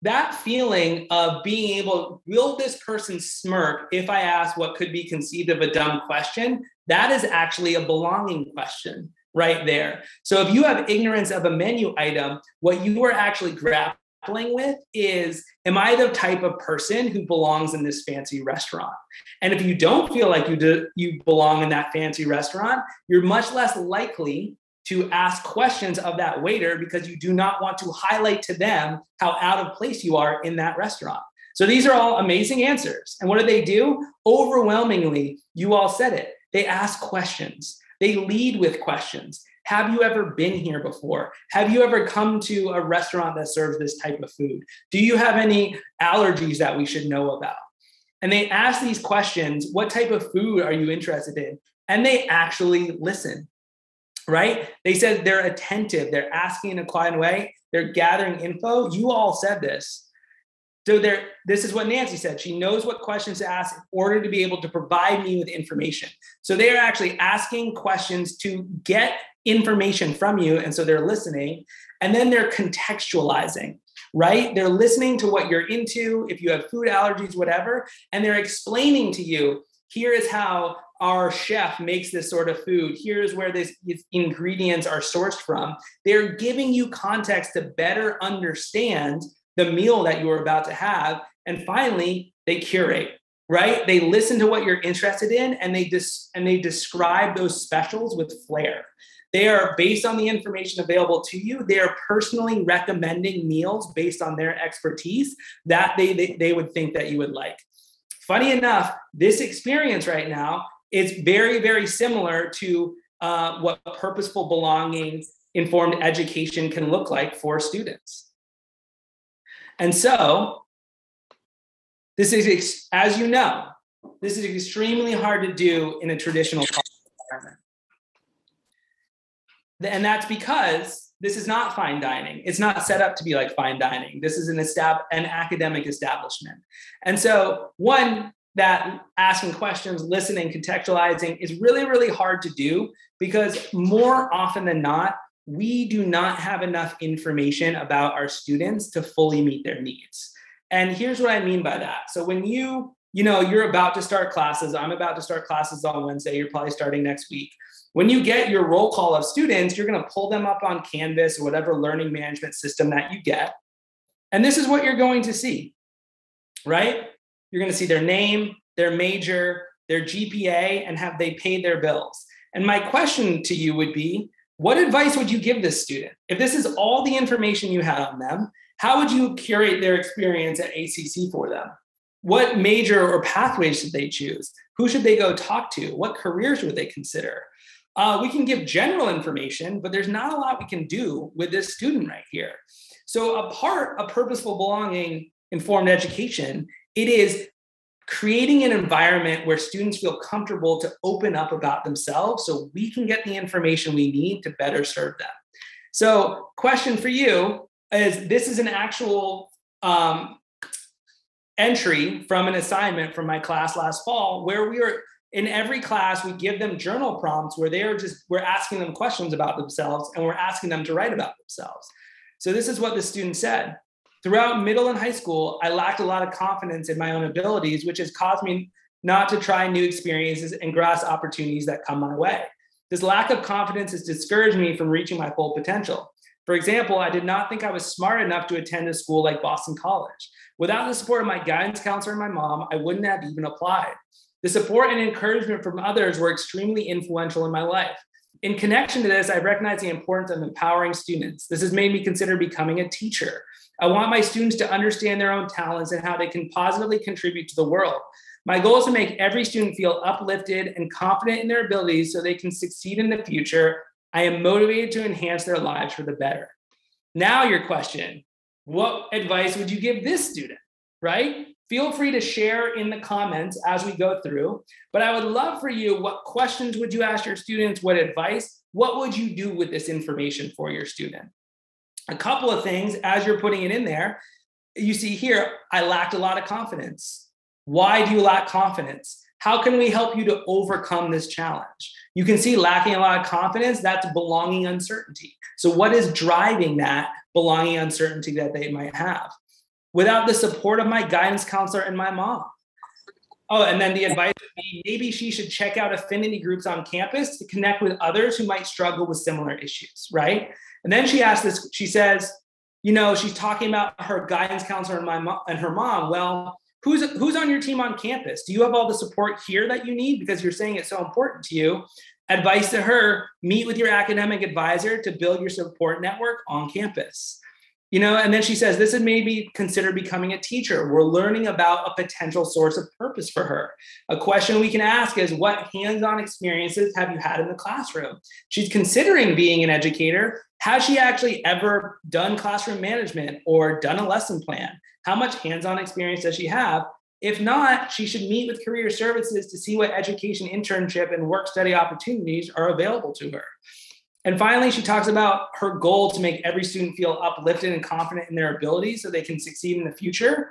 that feeling of being able, will this person smirk if I ask what could be conceived of a dumb question? That is actually a belonging question right there. So if you have ignorance of a menu item, what you are actually grappling with is, am I the type of person who belongs in this fancy restaurant? And if you don't feel like you belong in that fancy restaurant, you're much less likely to ask questions of that waiter because you do not want to highlight to them how out of place you are in that restaurant. So these are all amazing answers. And what do? Overwhelmingly, you all said it. They ask questions. They lead with questions. Have you ever been here before? Have you ever come to a restaurant that serves this type of food? Do you have any allergies that we should know about? And they ask these questions. What type of food are you interested in? And they actually listen, right? They said they're attentive. They're asking in a quiet way. They're gathering info. You all said this. So this is what Nancy said. She knows what questions to ask in order to be able to provide me with information. So they are actually asking questions to get information from you. And so they're listening, and then they're contextualizing, right? They're listening to what you're into, if you have food allergies, whatever, and they're explaining to you, here is how our chef makes this sort of food. Here's where these ingredients are sourced from. They're giving you context to better understand the meal that you are about to have. And finally, they curate, right? They listen to what you're interested in, and they describe those specials with flair. They are based on the information available to you. They are personally recommending meals based on their expertise that they would think that you would like. Funny enough, this experience right now is very, very similar to what purposeful belonging informed education can look like for students. And so this is, as you know, this is extremely hard to do in a traditional environment. And that's because this is not fine dining. It's not set up to be like fine dining. This is an academic establishment. And so that asking questions, listening, contextualizing is really, really hard to do because more often than not, we do not have enough information about our students to fully meet their needs. And here's what I mean by that. So when you're about to start classes, I'm about to start classes on Wednesday, you're probably starting next week. When you get your roll call of students, you're going to pull them up on Canvas or whatever learning management system that you get. And this is what you're going to see, right? You're going to see their name, their major, their GPA, and have they paid their bills. And my question to you would be, what advice would you give this student? If this is all the information you had on them, how would you curate their experience at ACC for them? What major or pathways should they choose? Who should they go talk to? What careers would they consider? We can give general information, but there's not a lot we can do with this student right here. So a part of purposeful belonging informed education, it is creating an environment where students feel comfortable to open up about themselves so we can get the information we need to better serve them. So question for you is, this is an actual entry from an assignment from my class last fall, where we are in every class, we give them journal prompts where we're asking them questions about themselves and we're asking them to write about themselves. So this is what the student said. Throughout middle and high school, I lacked a lot of confidence in my own abilities, which has caused me not to try new experiences and grasp opportunities that come my way. This lack of confidence has discouraged me from reaching my full potential. For example, I did not think I was smart enough to attend a school like Boston College. Without the support of my guidance counselor and my mom, I wouldn't have even applied. The support and encouragement from others were extremely influential in my life. In connection to this, I recognize the importance of empowering students. This has made me consider becoming a teacher. I want my students to understand their own talents and how they can positively contribute to the world. My goal is to make every student feel uplifted and confident in their abilities so they can succeed in the future. I am motivated to enhance their lives for the better. Now your question, what advice would you give this student, right? Feel free to share in the comments as we go through, but I would love for you, what questions would you ask your students? What advice? What would you do with this information for your student? A couple of things as you're putting it in there, you see here, I lacked a lot of confidence. Why do you lack confidence? How can we help you to overcome this challenge? You can see lacking a lot of confidence, that's belonging uncertainty. So what is driving that belonging uncertainty that they might have? Without the support of my guidance counselor and my mom. Oh, and then the advice would be, maybe she should check out affinity groups on campus to connect with others who might struggle with similar issues, right? And then she asked this, she says, she's talking about her guidance counselor and her mom. Well, who's on your team on campus? Do you have all the support here that you need? Because you're saying it's so important to you. Advice to her, meet with your academic advisor to build your support network on campus. And then she says, this is maybe consider becoming a teacher. We're learning about a potential source of purpose for her. A question we can ask is, what hands-on experiences have you had in the classroom? She's considering being an educator. Has she actually ever done classroom management or done a lesson plan? How much hands-on experience does she have? If not, she should meet with career services to see what education internship and work study opportunities are available to her. And finally, she talks about her goal to make every student feel uplifted and confident in their abilities so they can succeed in the future.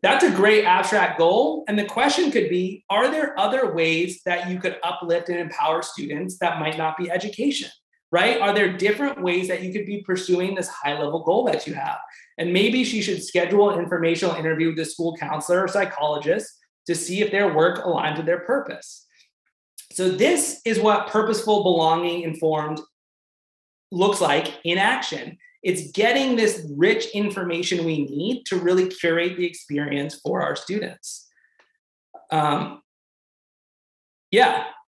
That's a great abstract goal. And the question could be, are there other ways that you could uplift and empower students that might not be education, right? Are there different ways that you could be pursuing this high-level goal that you have? And maybe she should schedule an informational interview with the school counselor or psychologist to see if their work aligns with their purpose. So this is what purposeful belonging informed looks like in action. It's getting this rich information we need to really curate the experience for our students. I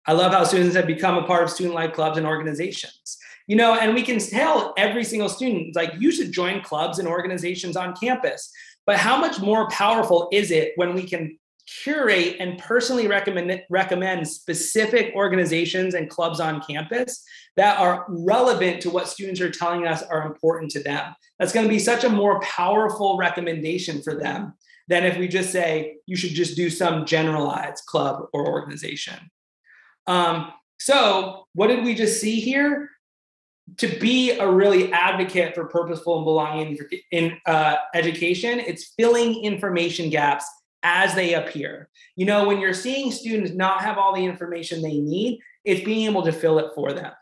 love how students have become a part of student life clubs and organizations. And we can tell every single student, like, you should join clubs and organizations on campus. But how much more powerful is it when we can curate and personally recommend specific organizations and clubs on campus that are relevant to what students are telling us are important to them? That's going to be such a more powerful recommendation for them than if we just say, you should just do some generalized club or organization. So what did we just see here? To be a really advocate for purposeful and belonging in education, it's filling information gaps as they appear. When you're seeing students not have all the information they need, it's being able to fill it for them.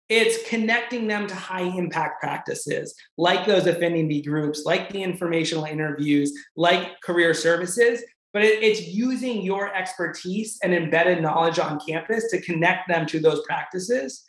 It's connecting them to high impact practices like those affinity groups, like the informational interviews, like career services. But it's using your expertise and embedded knowledge on campus to connect them to those practices.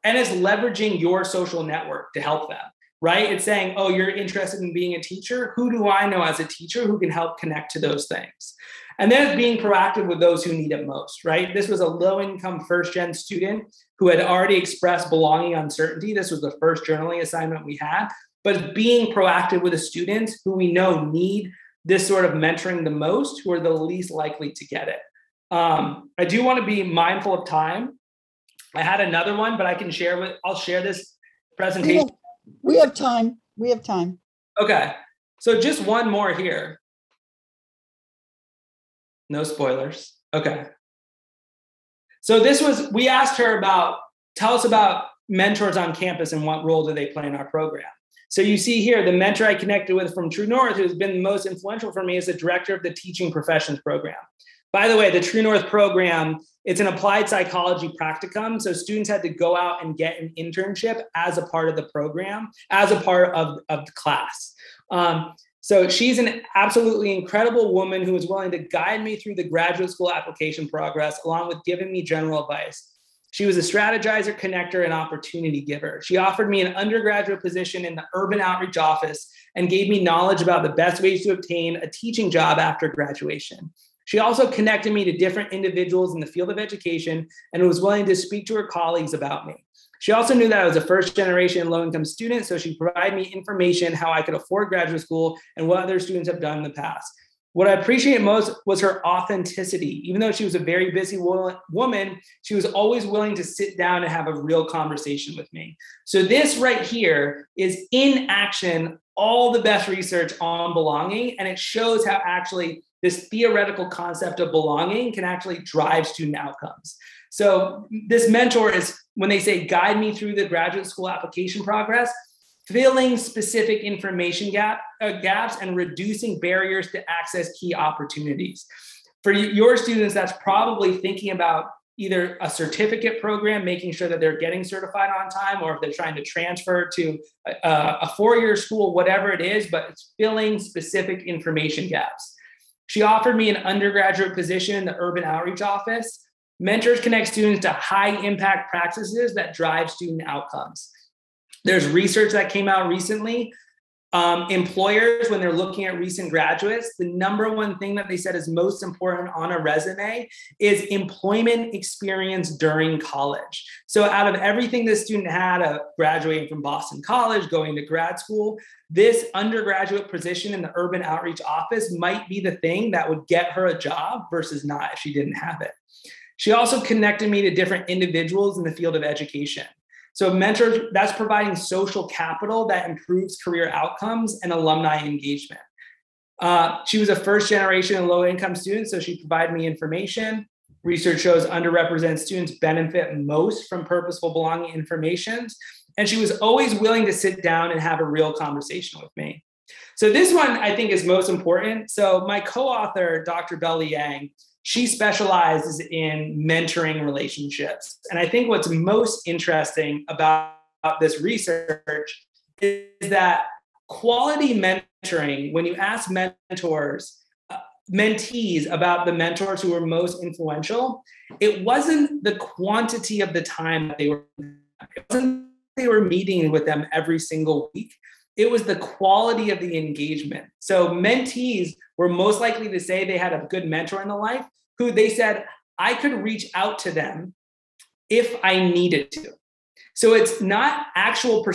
And it's leveraging your social network to help them, right? It's saying, oh, you're interested in being a teacher. Who do I know as a teacher who can help connect to those things? And then it's being proactive with those who need it most, right? This was a low-income first-gen student who had already expressed belonging uncertainty. This was the first journaling assignment we had, but being proactive with the students who we know need this sort of mentoring the most, who are the least likely to get it. I do want to be mindful of time. I had another one, but I'll share this presentation. We have time. We have time. Okay. So just one more here. No spoilers. Okay. So we asked her tell us about mentors on campus and what role do they play in our program. So you see here, the mentor I connected with from True North, who's been the most influential for me, is the director of the Teaching Professions program. By the way, the True North program, it's an applied psychology practicum. So students had to go out and get an internship as a part of the program, as a part of the class. So she's an absolutely incredible woman who was willing to guide me through the graduate school application progress, along with giving me general advice. She was a strategizer, connector, and opportunity giver. She offered me an undergraduate position in the urban outreach office and gave me knowledge about the best ways to obtain a teaching job after graduation. She also connected me to different individuals in the field of education and was willing to speak to her colleagues about me. She also knew that I was a first-generation low-income student, so she provided me information how I could afford graduate school and what other students have done in the past. What I appreciate most was her authenticity. Even though she was a very busy woman, she was always willing to sit down and have a real conversation with me. So this right here is in action, all the best research on belonging, and it shows how actually this theoretical concept of belonging can actually drive student outcomes. So this mentor is, when they say guide me through the graduate school application progress, filling specific information gaps and reducing barriers to access key opportunities. For your students, that's probably thinking about either a certificate program, making sure that they're getting certified on time, or if they're trying to transfer to a four-year school, whatever it is, but it's filling specific information gaps. She offered me an undergraduate position in the urban outreach office. Mentors connect students to high impact practices that drive student outcomes. There's research that came out recently. Employers, when they're looking at recent graduates, the number one thing that they said is most important on a resume is employment experience during college. So out of everything this student had, graduating from Boston College, going to grad school, this undergraduate position in the urban outreach office might be the thing that would get her a job versus not if she didn't have it. She also connected me to different individuals in the field of education. So mentors, that's providing social capital that improves career outcomes and alumni engagement. She was a first generation and low income student, so she provided me information. Research shows underrepresented students benefit most from purposeful belonging information. And she was always willing to sit down and have a real conversation with me. So this one I think is most important. So my co-author, Dr. Belly Yang, she specializes in mentoring relationships. And I think what's most interesting about this research is that quality mentoring, when you ask mentees about the mentors who were most influential, it wasn't the quantity of the time that they were meeting with them every single week. It was the quality of the engagement. So mentees were most likely to say they had a good mentor in their life who they said, I could reach out to them if I needed to. So it's not actual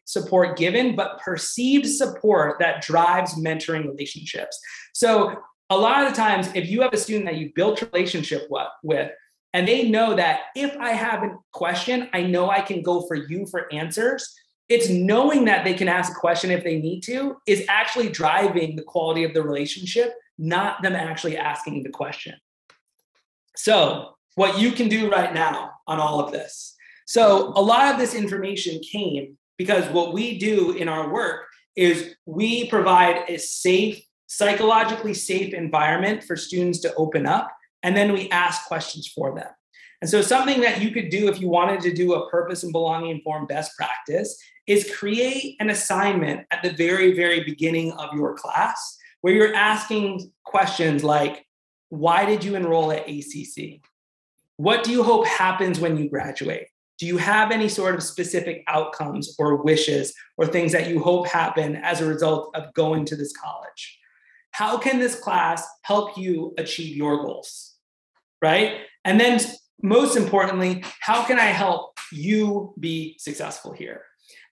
support given, but perceived support that drives mentoring relationships. So a lot of the times, if you have a student that you built a relationship with, and they know that if I have a question, I know I can go for you for answers, it's knowing that they can ask a question if they need to is actually driving the quality of the relationship, not them actually asking the question. So what you can do right now on all of this. So a lot of this information came because what we do in our work is we provide a safe, psychologically safe environment for students to open up, and then we ask questions for them. And so something that you could do if you wanted to do a purpose and belonging informed best practice is create an assignment at the very, very beginning of your class where you're asking questions like, why did you enroll at ACC? What do you hope happens when you graduate? Do you have any sort of specific outcomes or wishes or things that you hope happen as a result of going to this college? How can this class help you achieve your goals, right? And then most importantly, how can I help you be successful here?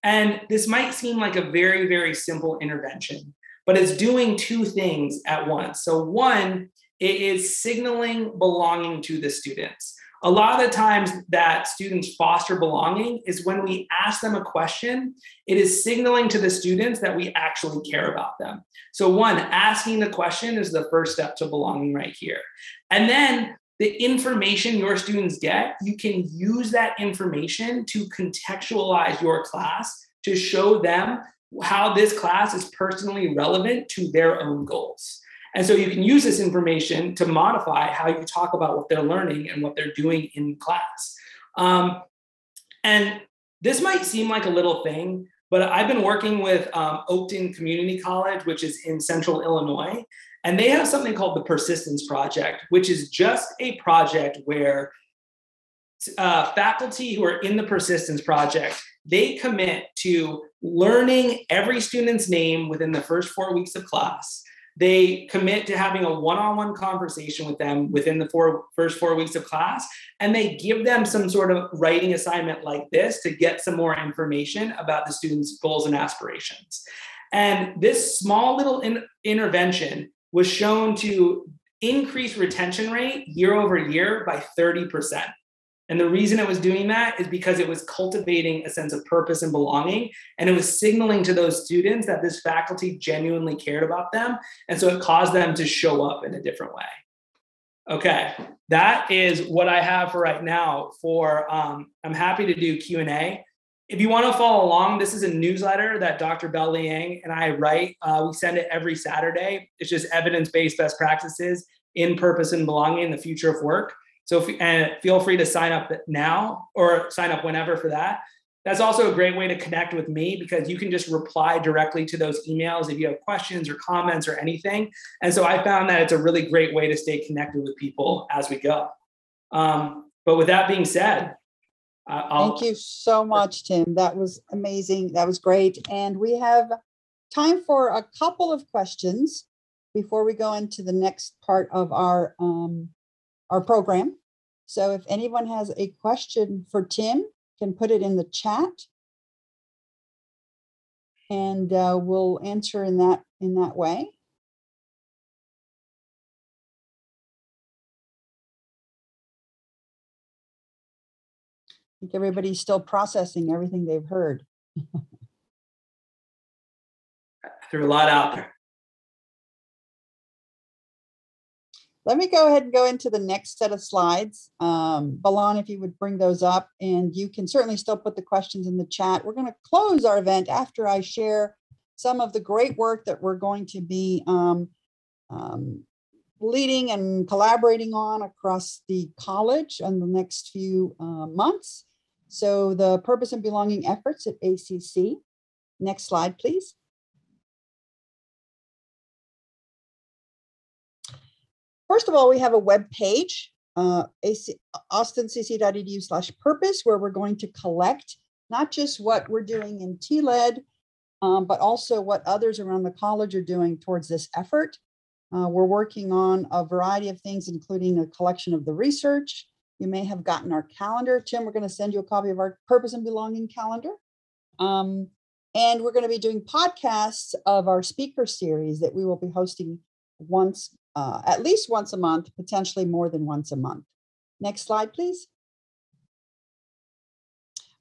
And this might seem like a very, very simple intervention, but it's doing two things at once. So one, it is signaling belonging to the students. A lot of the times that students foster belonging is when we ask them a question, it is signaling to the students that we actually care about them. So one, asking the question is the first step to belonging right here. And then the information your students get, you can use that information to contextualize your class to show them how this class is personally relevant to their own goals. And so you can use this information to modify how you talk about what they're learning and what they're doing in class. And this might seem like a little thing, but I've been working with Oakton Community College, which is in central Illinois, and they have something called the Persistence Project, which is just a project where faculty who are in the Persistence Project, they commit to learning every student's name within the first 4 weeks of class. They commit to having a one-on-one conversation with them within the first 4 weeks of class, and they give them some sort of writing assignment like this to get some more information about the students' goals and aspirations. And this small little intervention was shown to increase retention rate year over year by 30%. And the reason it was doing that is because it was cultivating a sense of purpose and belonging. And it was signaling to those students that this faculty genuinely cared about them. And so it caused them to show up in a different way. Okay, that is what I have for right now. I'm happy to do Q&A. If you want to follow along, this is a newsletter that Dr. Bell Liang and I write. We send it every Saturday. It's just evidence-based best practices in purpose and belonging, the future of work. So feel free to sign up now or sign up whenever for that. That's also a great way to connect with me because you can just reply directly to those emails if you have questions or comments or anything. And so I found that it's a really great way to stay connected with people as we go. But with that being said, thank you so much, Tim. That was amazing. That was great. And we have time for a couple of questions before we go into the next part of our program. So if anyone has a question for Tim, can put it in the chat, and we'll answer in that way. I think everybody's still processing everything they've heard. There's a lot out there. Let me go ahead and go into the next set of slides. Balan, if you would bring those up, and you can certainly still put the questions in the chat. We're going to close our event after I share some of the great work that we're going to be leading and collaborating on across the college in the next few months. So the Purpose and Belonging efforts at ACC. Next slide, please. First of all, we have a web page, austincc.edu/purpose, where we're going to collect not just what we're doing in TLED, but also what others around the college are doing towards this effort. We're working on a variety of things, including a collection of the research. You may have gotten our calendar. Tim, we're going to send you a copy of our Purpose and Belonging calendar. And we're going to be doing podcasts of our speaker series that we will be hosting at least once a month, potentially more than once a month. Next slide, please.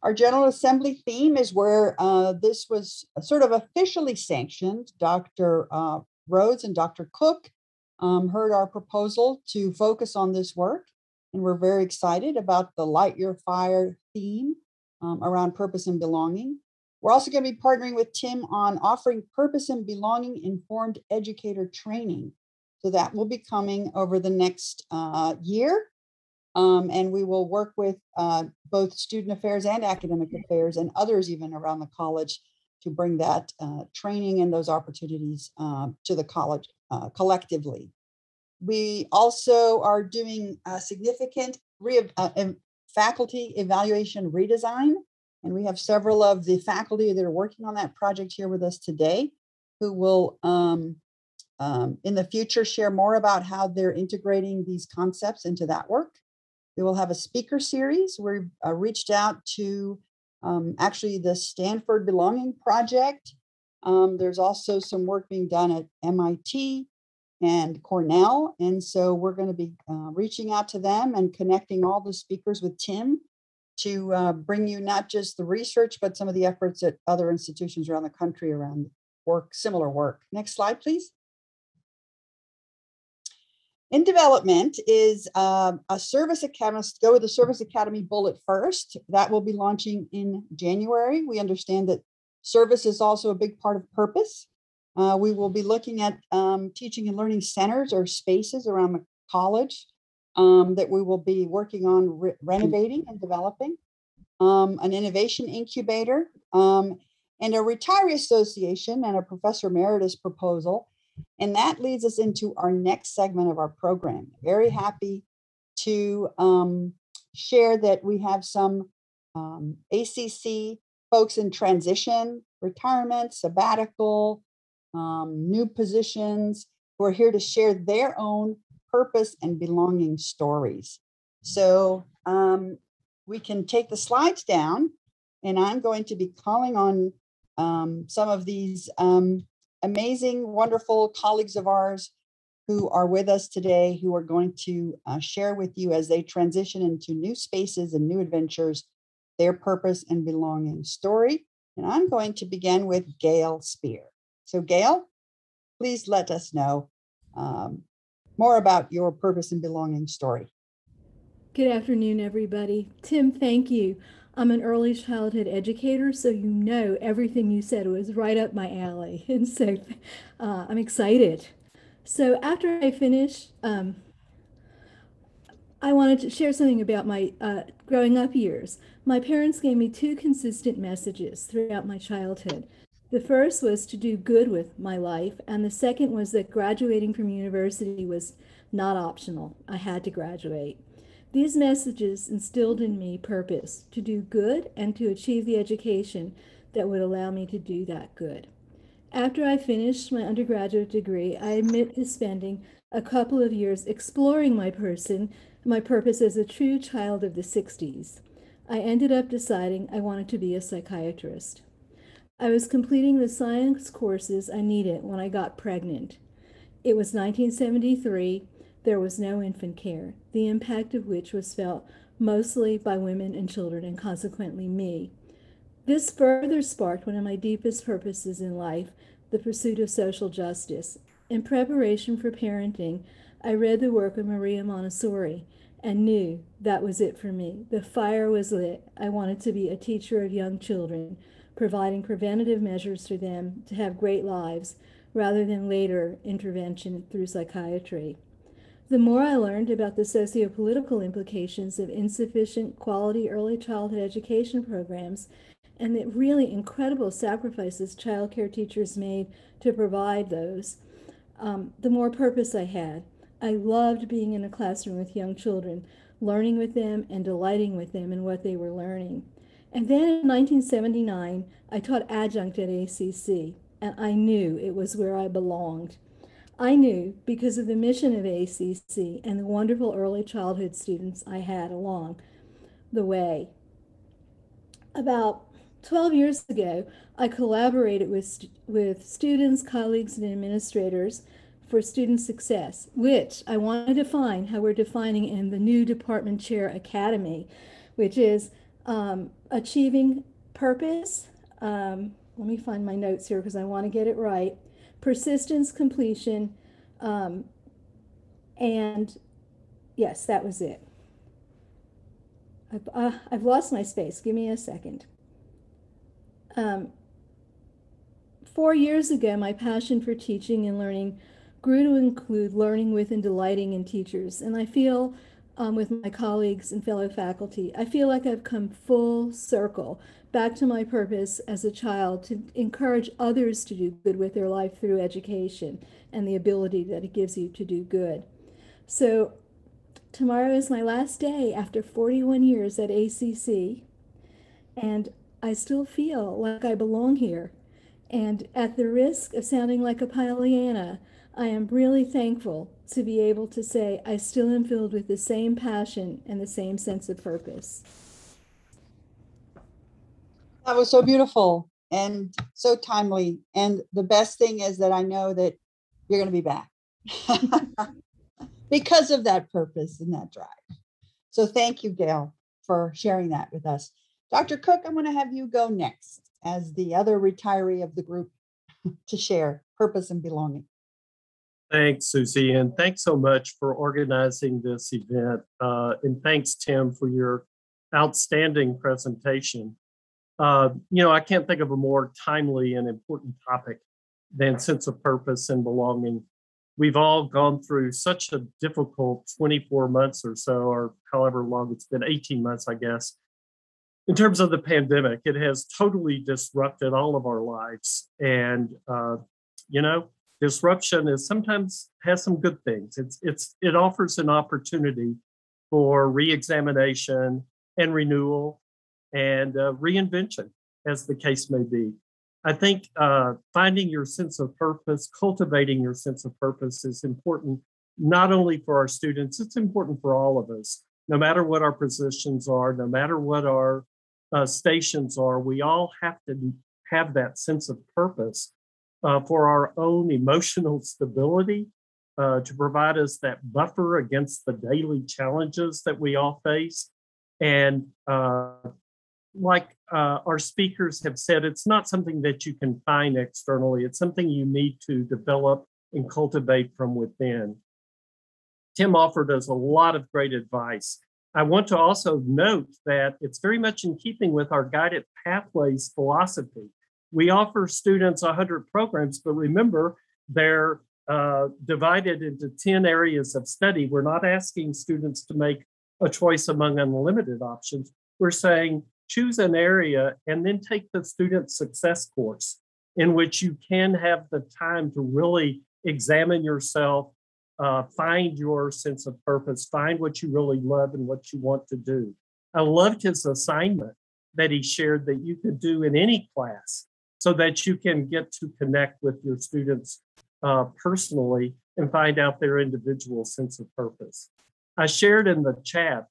Our General Assembly theme is where this was sort of officially sanctioned. Dr. Rhodes and Dr. Cook heard our proposal to focus on this work, and we're very excited about the Light Your Fire theme around purpose and belonging. We're also going to be partnering with Tim on offering purpose and belonging informed educator training. So that will be coming over the next year. And we will work with both student affairs and academic affairs and others even around the college to bring that training and those opportunities to the college collectively. We also are doing a significant faculty evaluation redesign, and we have several of the faculty that are working on that project here with us today who will in the future share more about how they're integrating these concepts into that work. We will have a speaker series. We've reached out to actually the Stanford Belonging Project. There's also some work being done at MIT and Cornell. And so we're going to be reaching out to them and connecting all the speakers with Tim to bring you not just the research, but some of the efforts at other institutions around the country around similar work. Next slide, please. In development is a service academy. Let's go with the service academy bullet first. That will be launching in January. We understand that service is also a big part of purpose. We will be looking at teaching and learning centers or spaces around the college that we will be working on renovating and developing, an innovation incubator, and a retiree association and a professor emeritus proposal. And that leads us into our next segment of our program. Very happy to share that we have some ACC folks in transition, retirement, sabbatical, new positions who are here to share their own purpose and belonging stories. So we can take the slides down, and I'm going to be calling on some of these amazing, wonderful colleagues of ours who are with us today, who are going to share with you as they transition into new spaces and new adventures, their purpose and belonging story. And I'm going to begin with Gail Spear. So Gail, please let us know more about your purpose and belonging story. Good afternoon, everybody. Tim, thank you. I'm an early childhood educator, so you know everything you said was right up my alley. And so I'm excited. So after I finish, I wanted to share something about my growing up years. My parents gave me two consistent messages throughout my childhood. The first was to do good with my life, and the second was that graduating from university was not optional. I had to graduate. These messages instilled in me purpose to do good and to achieve the education that would allow me to do that good. After I finished my undergraduate degree, I admit to spending a couple of years exploring my purpose as a true child of the 60s. I ended up deciding I wanted to be a psychiatrist. I was completing the science courses I needed when I got pregnant. It was 1973. There was no infant care, the impact of which was felt mostly by women and children, and consequently me. This further sparked one of my deepest purposes in life, the pursuit of social justice. In preparation for parenting, I read the work of Maria Montessori and knew that was it for me. The fire was lit. I wanted to be a teacher of young children, providing preventative measures for them to have great lives rather than later intervention through psychiatry. The more I learned about the socio-political implications of insufficient quality early childhood education programs and the really incredible sacrifices child care teachers made to provide those, the more purpose I had. I loved being in a classroom with young children, learning with them and delighting with them in what they were learning. And then in 1979, I taught adjunct at ACC, and I knew it was where I belonged. I knew because of the mission of ACC and the wonderful early childhood students I had along the way. About 12 years ago, I collaborated with students, colleagues, and administrators for student success, which I want to define how we're defining in the new Department Chair Academy, which is achieving purpose. Let me find my notes here because I want to get it right. Persistence, completion, and yes, that was it. I've lost my space. Give me a second. 4 years ago, my passion for teaching and learning grew to include learning with and delighting in teachers, and I feel with my colleagues and fellow faculty. I feel like I've come full circle back to my purpose as a child to encourage others to do good with their life through education and the ability that it gives you to do good. So tomorrow is my last day after 41 years at ACC, and I still feel like I belong here. And at the risk of sounding like a Pollyanna, I am really thankful to be able to say I still am filled with the same passion and the same sense of purpose. That was so beautiful and so timely. And the best thing is that I know that you're going to be back because of that purpose and that drive. So thank you, Gail, for sharing that with us. Dr. Cook, I'm going to have you go next as the other retiree of the group to share purpose and belonging. Thanks, Susie, and thanks so much for organizing this event. And thanks, Tim, for your outstanding presentation. I can't think of a more timely and important topic than sense of purpose and belonging. We've all gone through such a difficult 24 months or so, or however long it's been, 18 months, I guess. In terms of the pandemic, it has totally disrupted all of our lives. And, disruption is sometimes has some good things. It offers an opportunity for re-examination and renewal and reinvention, as the case may be. I think finding your sense of purpose, cultivating your sense of purpose is important, not only for our students, it's important for all of us. No matter what our positions are, no matter what our stations are, we all have to have that sense of purpose for our own emotional stability, to provide us that buffer against the daily challenges that we all face. And like our speakers have said, it's not something that you can find externally. It's something you need to develop and cultivate from within. Tim offered us a lot of great advice. I want to also note that it's very much in keeping with our Guided Pathways philosophy. We offer students 100 programs, but remember, they're divided into 10 areas of study. We're not asking students to make a choice among unlimited options. We're saying choose an area and then take the student success course in which you can have the time to really examine yourself, find your sense of purpose, find what you really love and what you want to do. I loved his assignment that he shared that you could do in any class so that you can get to connect with your students personally and find out their individual sense of purpose. I shared in the chat,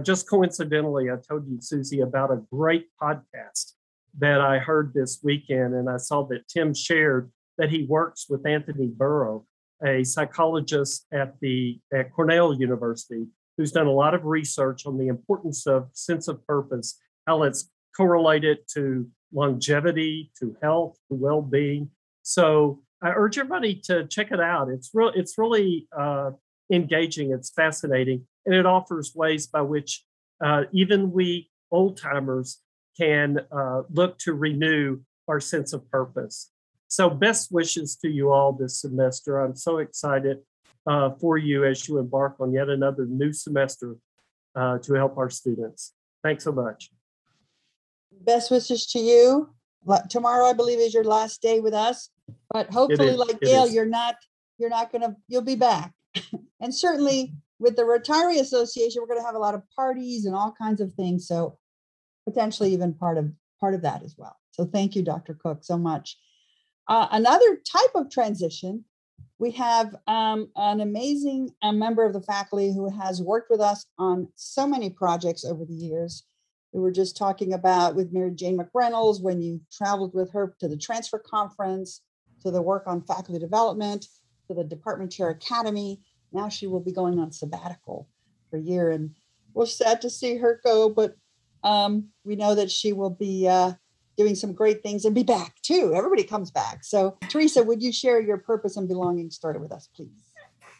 just coincidentally, I told you, Susie, about a great podcast that I heard this weekend, and I saw that Tim shared that he works with Anthony Burrow, a psychologist at Cornell University, who's done a lot of research on the importance of sense of purpose, how it's correlated to longevity, to health, to well-being. So I urge everybody to check it out. It's really engaging. It's fascinating, and it offers ways by which even we old timers can look to renew our sense of purpose. So best wishes to you all this semester. I'm so excited for you as you embark on yet another new semester to help our students. Thanks so much. Best wishes to you. Tomorrow, I believe, is your last day with us, but hopefully, like Gail, you'll be back. And certainly with the Retiree Association, we're going to have a lot of parties and all kinds of things. So potentially even part of that as well. So thank you, Dr. Cook, so much. Another type of transition, we have an amazing member of the faculty who has worked with us on so many projects over the years. We were just talking about with Mary Jane McReynolds when you traveled with her to the transfer conference, to the work on faculty development, to the Department Chair Academy. Now she will be going on sabbatical for a year, and we're sad to see her go, but we know that she will be doing some great things and be back too. Everybody comes back. So Teresa, would you share your purpose and belonging story with us, please?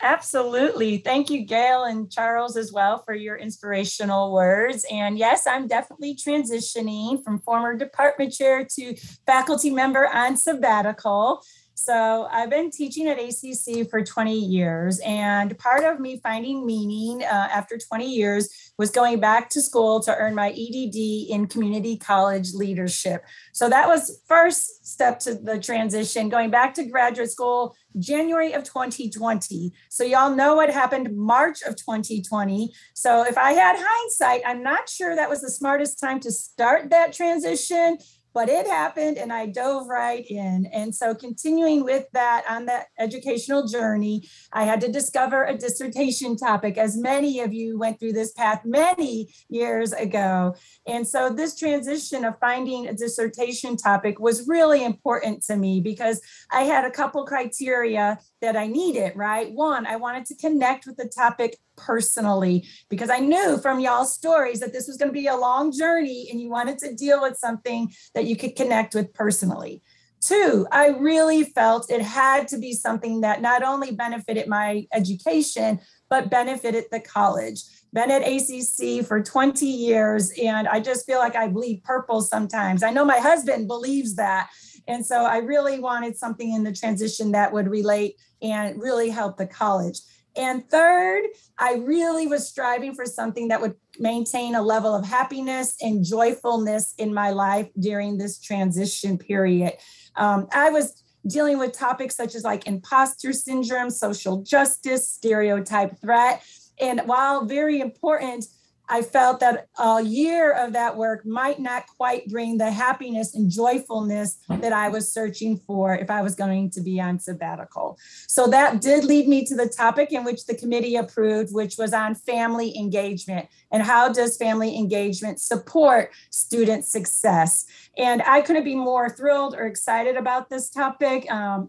Absolutely. Thank you, Gail and Charles as well for your inspirational words. And yes, I'm definitely transitioning from former department chair to faculty member on sabbatical. So I've been teaching at ACC for 20 years, and part of me finding meaning after 20 years was going back to school to earn my EDD in community college leadership. So that was first step to the transition, going back to graduate school, January of 2020. So y'all know what happened March of 2020. So if I had hindsight, I'm not sure that was the smartest time to start that transition, but it happened and I dove right in. And so continuing with that on that educational journey, I had to discover a dissertation topic, as many of you went through this path many years ago. And so this transition of finding a dissertation topic was really important to me because I had a couple criteria that I needed, right? One, I wanted to connect with the topic personally, because I knew from y'all's stories that this was going to be a long journey and you wanted to deal with something that you could connect with personally. Two, I really felt it had to be something that not only benefited my education, but benefited the college. Been at ACC for 20 years, and I just feel like I bleed purple sometimes. I know my husband believes that. And so I really wanted something in the transition that would relate and really help the college. And third, I really was striving for something that would maintain a level of happiness and joyfulness in my life during this transition period. I was dealing with topics such as like imposter syndrome, social justice, stereotype threat. And while very important, I felt that a year of that work might not quite bring the happiness and joyfulness that I was searching for if I was going to be on sabbatical. So that did lead me to the topic in which the committee approved, which was on family engagement and how does family engagement support student success. And I couldn't be more thrilled or excited about this topic.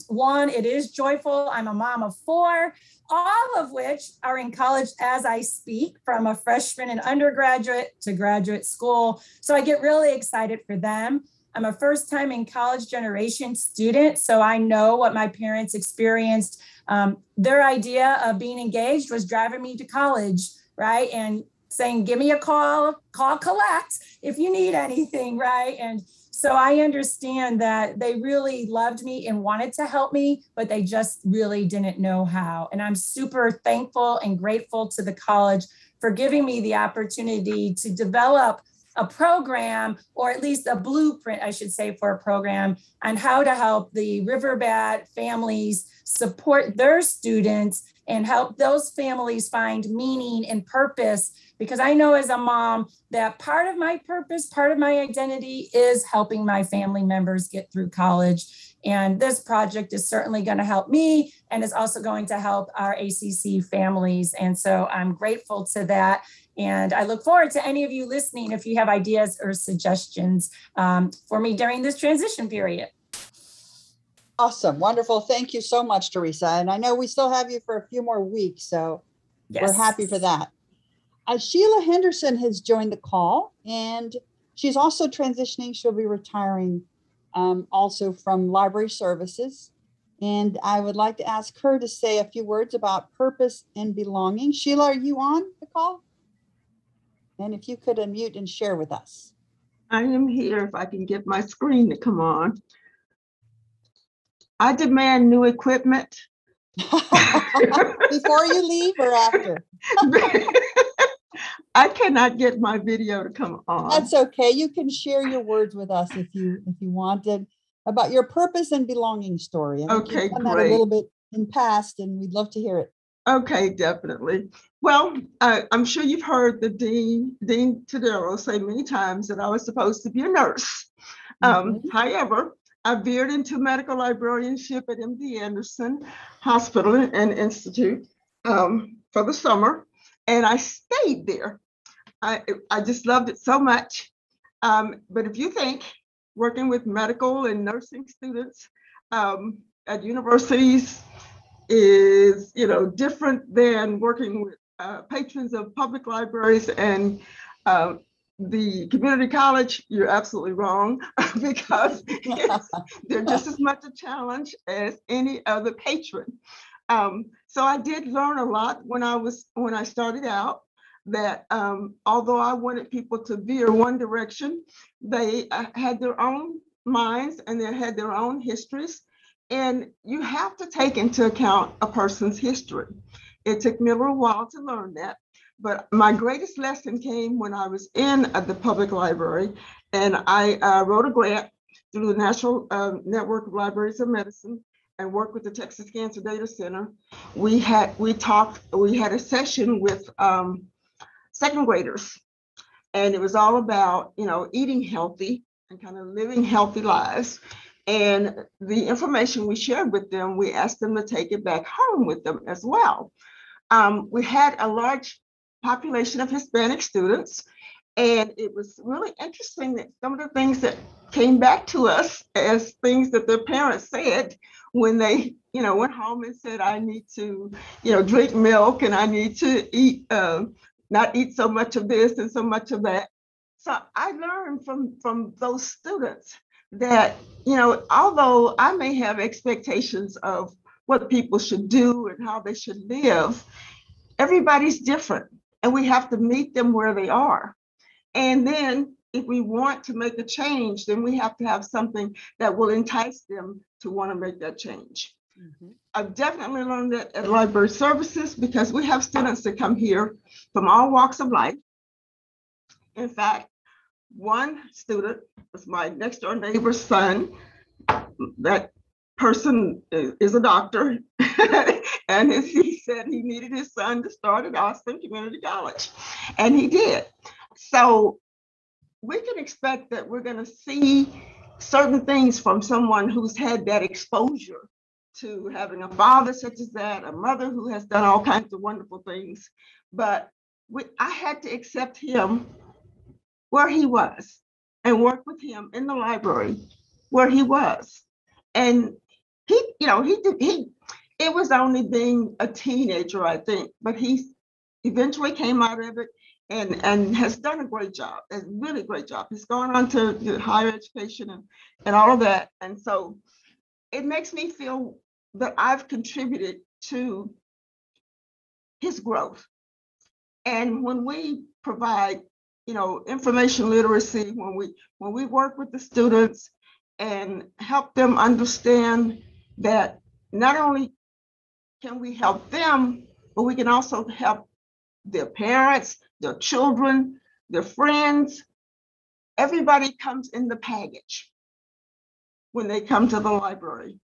One, it is joyful. I'm a mom of 4. All of which are in college as I speak, from a freshman and undergraduate to graduate school. So I get really excited for them. I'm a first time in college generation student, so I know what my parents experienced. Their idea of being engaged was driving me to college, right? And saying, give me a call collect if you need anything, right? And so I understand that they really loved me and wanted to help me, but they just really didn't know how. And I'm super thankful and grateful to the college for giving me the opportunity to develop a program, or at least a blueprint, I should say, for a program on how to help the Riverbat families support their students and help those families find meaning and purpose. Because I know as a mom that part of my purpose, part of my identity is helping my family members get through college. And this project is certainly going to help me and is also going to help our ACC families. And so I'm grateful to that. And I look forward to any of you listening if you have ideas or suggestions for me during this transition period. Awesome. Wonderful. Thank you so much, Teresa. And I know we still have you for a few more weeks, so yes, we're happy for that. Sheila Henderson has joined the call, and she's also transitioning. She'll be retiring also from library services. And I would like to ask her to say a few words about purpose and belonging. Sheila, are you on the call? And if you could unmute and share with us. I am here if I can get my screen to come on. I demand new equipment. Before you leave or after? I cannot get my video to come on. That's okay. You can share your words with us if you wanted about your purpose and belonging story. Okay, you've done great. that a little bit in past, and we'd love to hear it. Okay, definitely. Well, I'm sure you've heard the Dean Tadero say many times that I was supposed to be a nurse. However, I veered into medical librarianship at MD Anderson Hospital and Institute for the summer, and I stayed there. I just loved it so much. But if you think working with medical and nursing students at universities is, different than working with patrons of public libraries and the community college, you're absolutely wrong, because they're just as much a challenge as any other patron. So I did learn a lot when I started out, that although I wanted people to veer one direction, they had their own minds and they had their own histories. And you have to take into account a person's history. It took me a little while to learn that, but my greatest lesson came when I was in the public library, and I wrote a grant through the National Network of Libraries of Medicine and worked with the Texas Cancer Data Center. We had a session with second graders, and it was all about, eating healthy and kind of living healthy lives. And the information we shared with them, we asked them to take it back home with them as well. We had a large population of Hispanic students, and it was really interesting that some of the things that came back to us as things that their parents said when they, went home and said, I need to, drink milk, and I need to eat, not eat so much of this and so much of that. So I learned from those students that, although I may have expectations of what people should do and how they should live, everybody's different, and we have to meet them where they are. And then if we want to make a change, then we have to have something that will entice them to want to make that change. Mm-hmm. I've definitely learned that at library services, because we have students that come here from all walks of life. In fact, one student was my next door neighbor's son. That person is a doctor, and he said he needed his son to start at Austin Community College, and he did. So we can expect that we're going to see certain things from someone who's had that exposure to having a father such as that, a mother who has done all kinds of wonderful things. But I had to accept him where he was and work with him in the library where he was. And it was only being a teenager, I think, but he eventually came out of it and has done a great job, a really great job. He's gone on to higher education and all of that. And so it makes me feel that I've contributed to his growth. And when we provide, information literacy, when we work with the students and help them understand that not only can we help them, but we can also help their parents, their children, their friends. Everybody comes in the package when they come to the library.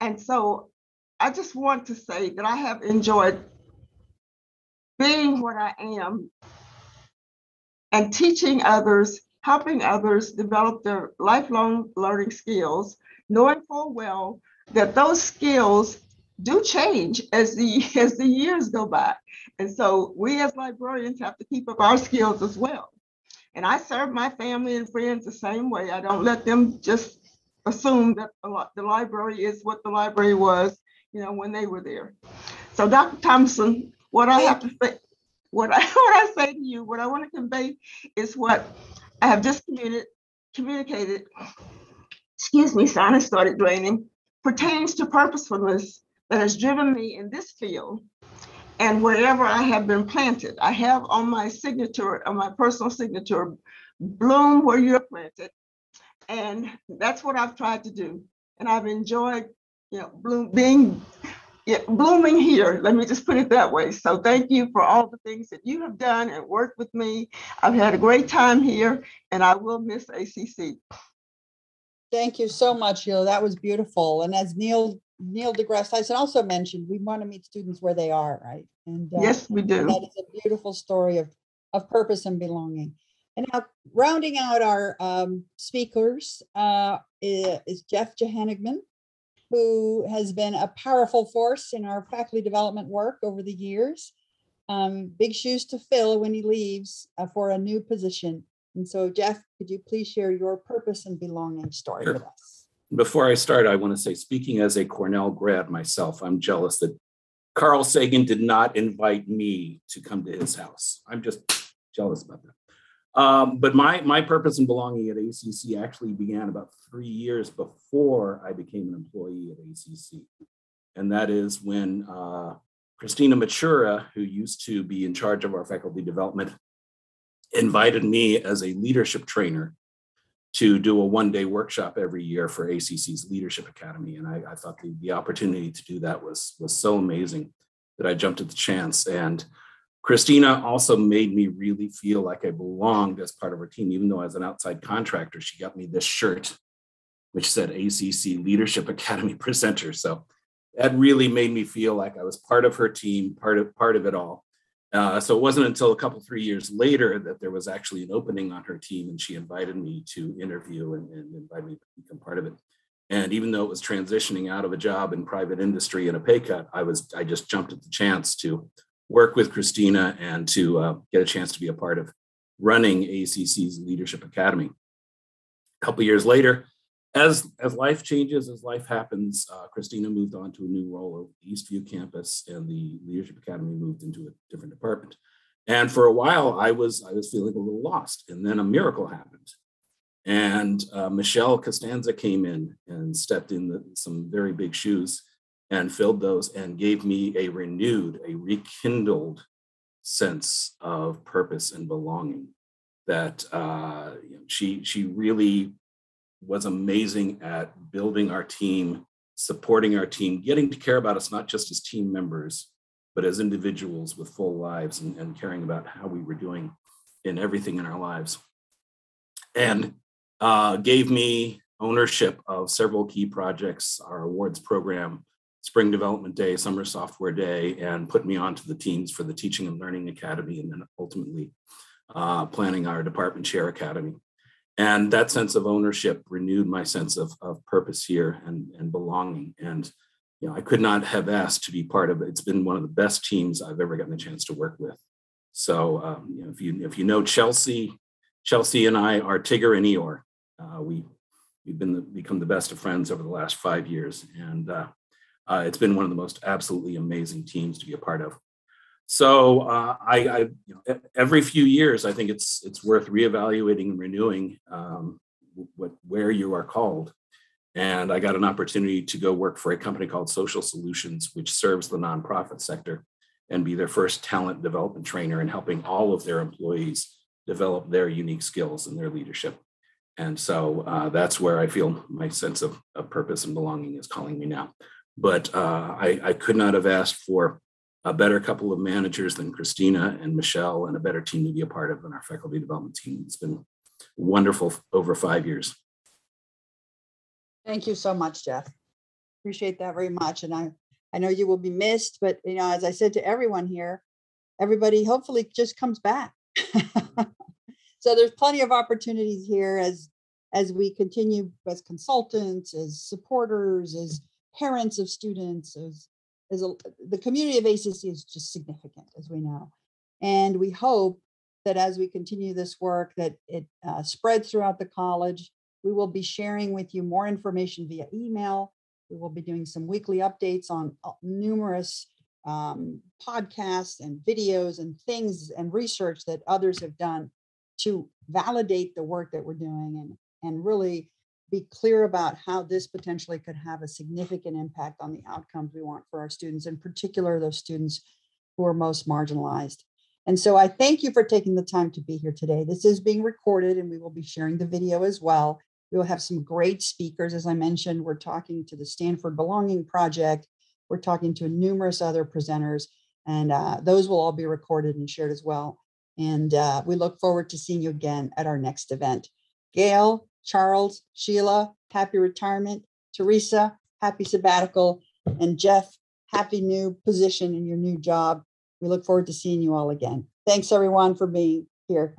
And so I just want to say that I have enjoyed being what I am and teaching others, helping others develop their lifelong learning skills, knowing full well that those skills do change as the years go by. And so we as librarians have to keep up our skills as well. And I serve my family and friends the same way. I don't let them just assume that the library is what the library was, when they were there. So Dr. Thompson, what I have to say, what I say to you, what I want to convey is what I have just communicated, excuse me, sinus started draining, pertains to purposefulness that has driven me in this field and wherever I have been planted. I have on my signature, on my personal signature, bloom where you're planted. And that's what I've tried to do. And I've enjoyed, blooming here. Let me just put it that way. So thank you for all the things that you have done and worked with me. I've had a great time here, and I will miss ACC. Thank you so much, Sheila. That was beautiful. And as Neil deGrasse Tyson also mentioned, we want to meet students where they are, right? And yes, we do. That is a beautiful story of purpose and belonging. And now, rounding out our speakers is Jeff Johanigman, who has been a powerful force in our faculty development work over the years. Big shoes to fill when he leaves for a new position. And so, Jeff, could you please share your purpose and belonging story with us? Before I start, I want to say, speaking as a Cornell grad myself, I'm jealous that Carl Sagan did not invite me to come to his house. I'm just jealous about that. But my purpose and belonging at ACC actually began about 3 years before I became an employee at ACC. And that is when Christina Matura, who used to be in charge of our faculty development, invited me as a leadership trainer to do a one-day workshop every year for ACC's Leadership Academy. And I thought the opportunity to do that was so amazing that I jumped at the chance. And Christina also made me really feel like I belonged as part of her team, even though as an outside contractor, she got me this shirt, which said ACC Leadership Academy presenter. So that really made me feel like I was part of her team, part of it all. So it wasn't until 3 years later that there was actually an opening on her team, and she invited me to interview and invited me to become part of it. And even though it was transitioning out of a job in private industry and a pay cut, I just jumped at the chance to work with Christina and to get a chance to be a part of running ACC's Leadership Academy. A couple years later, as life changes, as life happens, Christina moved on to a new role at the Eastview campus, and the Leadership Academy moved into a different department. And for a while, I was feeling a little lost. And then a miracle happened. And Michelle Costanza came in and stepped in some very big shoes and filled those and gave me a rekindled sense of purpose and belonging. That she really was amazing at building our team, supporting our team, getting to care about us not just as team members, but as individuals with full lives, and caring about how we were doing in everything in our lives. And gave me ownership of several key projects, our awards program, Spring Development Day, Summer Software Day, and put me onto the teams for the Teaching and Learning Academy, and then ultimately planning our Department Chair Academy. And that sense of ownership renewed my sense of purpose here and belonging. And I could not have asked to be part of it. It's been one of the best teams I've ever gotten a chance to work with. So if you know Chelsea and I are Tigger and Eeyore. We've become the best of friends over the last 5 years, and it's been one of the most absolutely amazing teams to be a part of. So I every few years, I think it's worth reevaluating and renewing where you are called. And I got an opportunity to go work for a company called Social Solutions, which serves the nonprofit sector, and be their first talent development trainer in helping all of their employees develop their unique skills and their leadership. And so that's where I feel my sense of purpose and belonging is calling me now. But I could not have asked for a better couple of managers than Christina and Michelle, and a better team to be a part of than our faculty development team. It's been wonderful over 5 years. Thank you so much, Jeff. Appreciate that very much. And I know you will be missed, but as I said to everyone here, everybody hopefully just comes back. So there's plenty of opportunities here as we continue as consultants, as supporters, as parents of students, the community of ACC is just significant, as we know. And we hope that as we continue this work, that it spreads throughout the college. We will be sharing with you more information via email. We will be doing some weekly updates on numerous podcasts and videos and things and research that others have done to validate the work that we're doing and really be clear about how this potentially could have a significant impact on the outcomes we want for our students, in particular those students who are most marginalized. And so I thank you for taking the time to be here today. This is being recorded, and we will be sharing the video as well. We will have some great speakers. As I mentioned, we're talking to the Stanford Belonging Project. We're talking to numerous other presenters, and those will all be recorded and shared as well. And we look forward to seeing you again at our next event. Gail, Charles, Sheila, happy retirement. Teresa, happy sabbatical. And Jeff, happy new position in your new job. We look forward to seeing you all again. Thanks, everyone, for being here.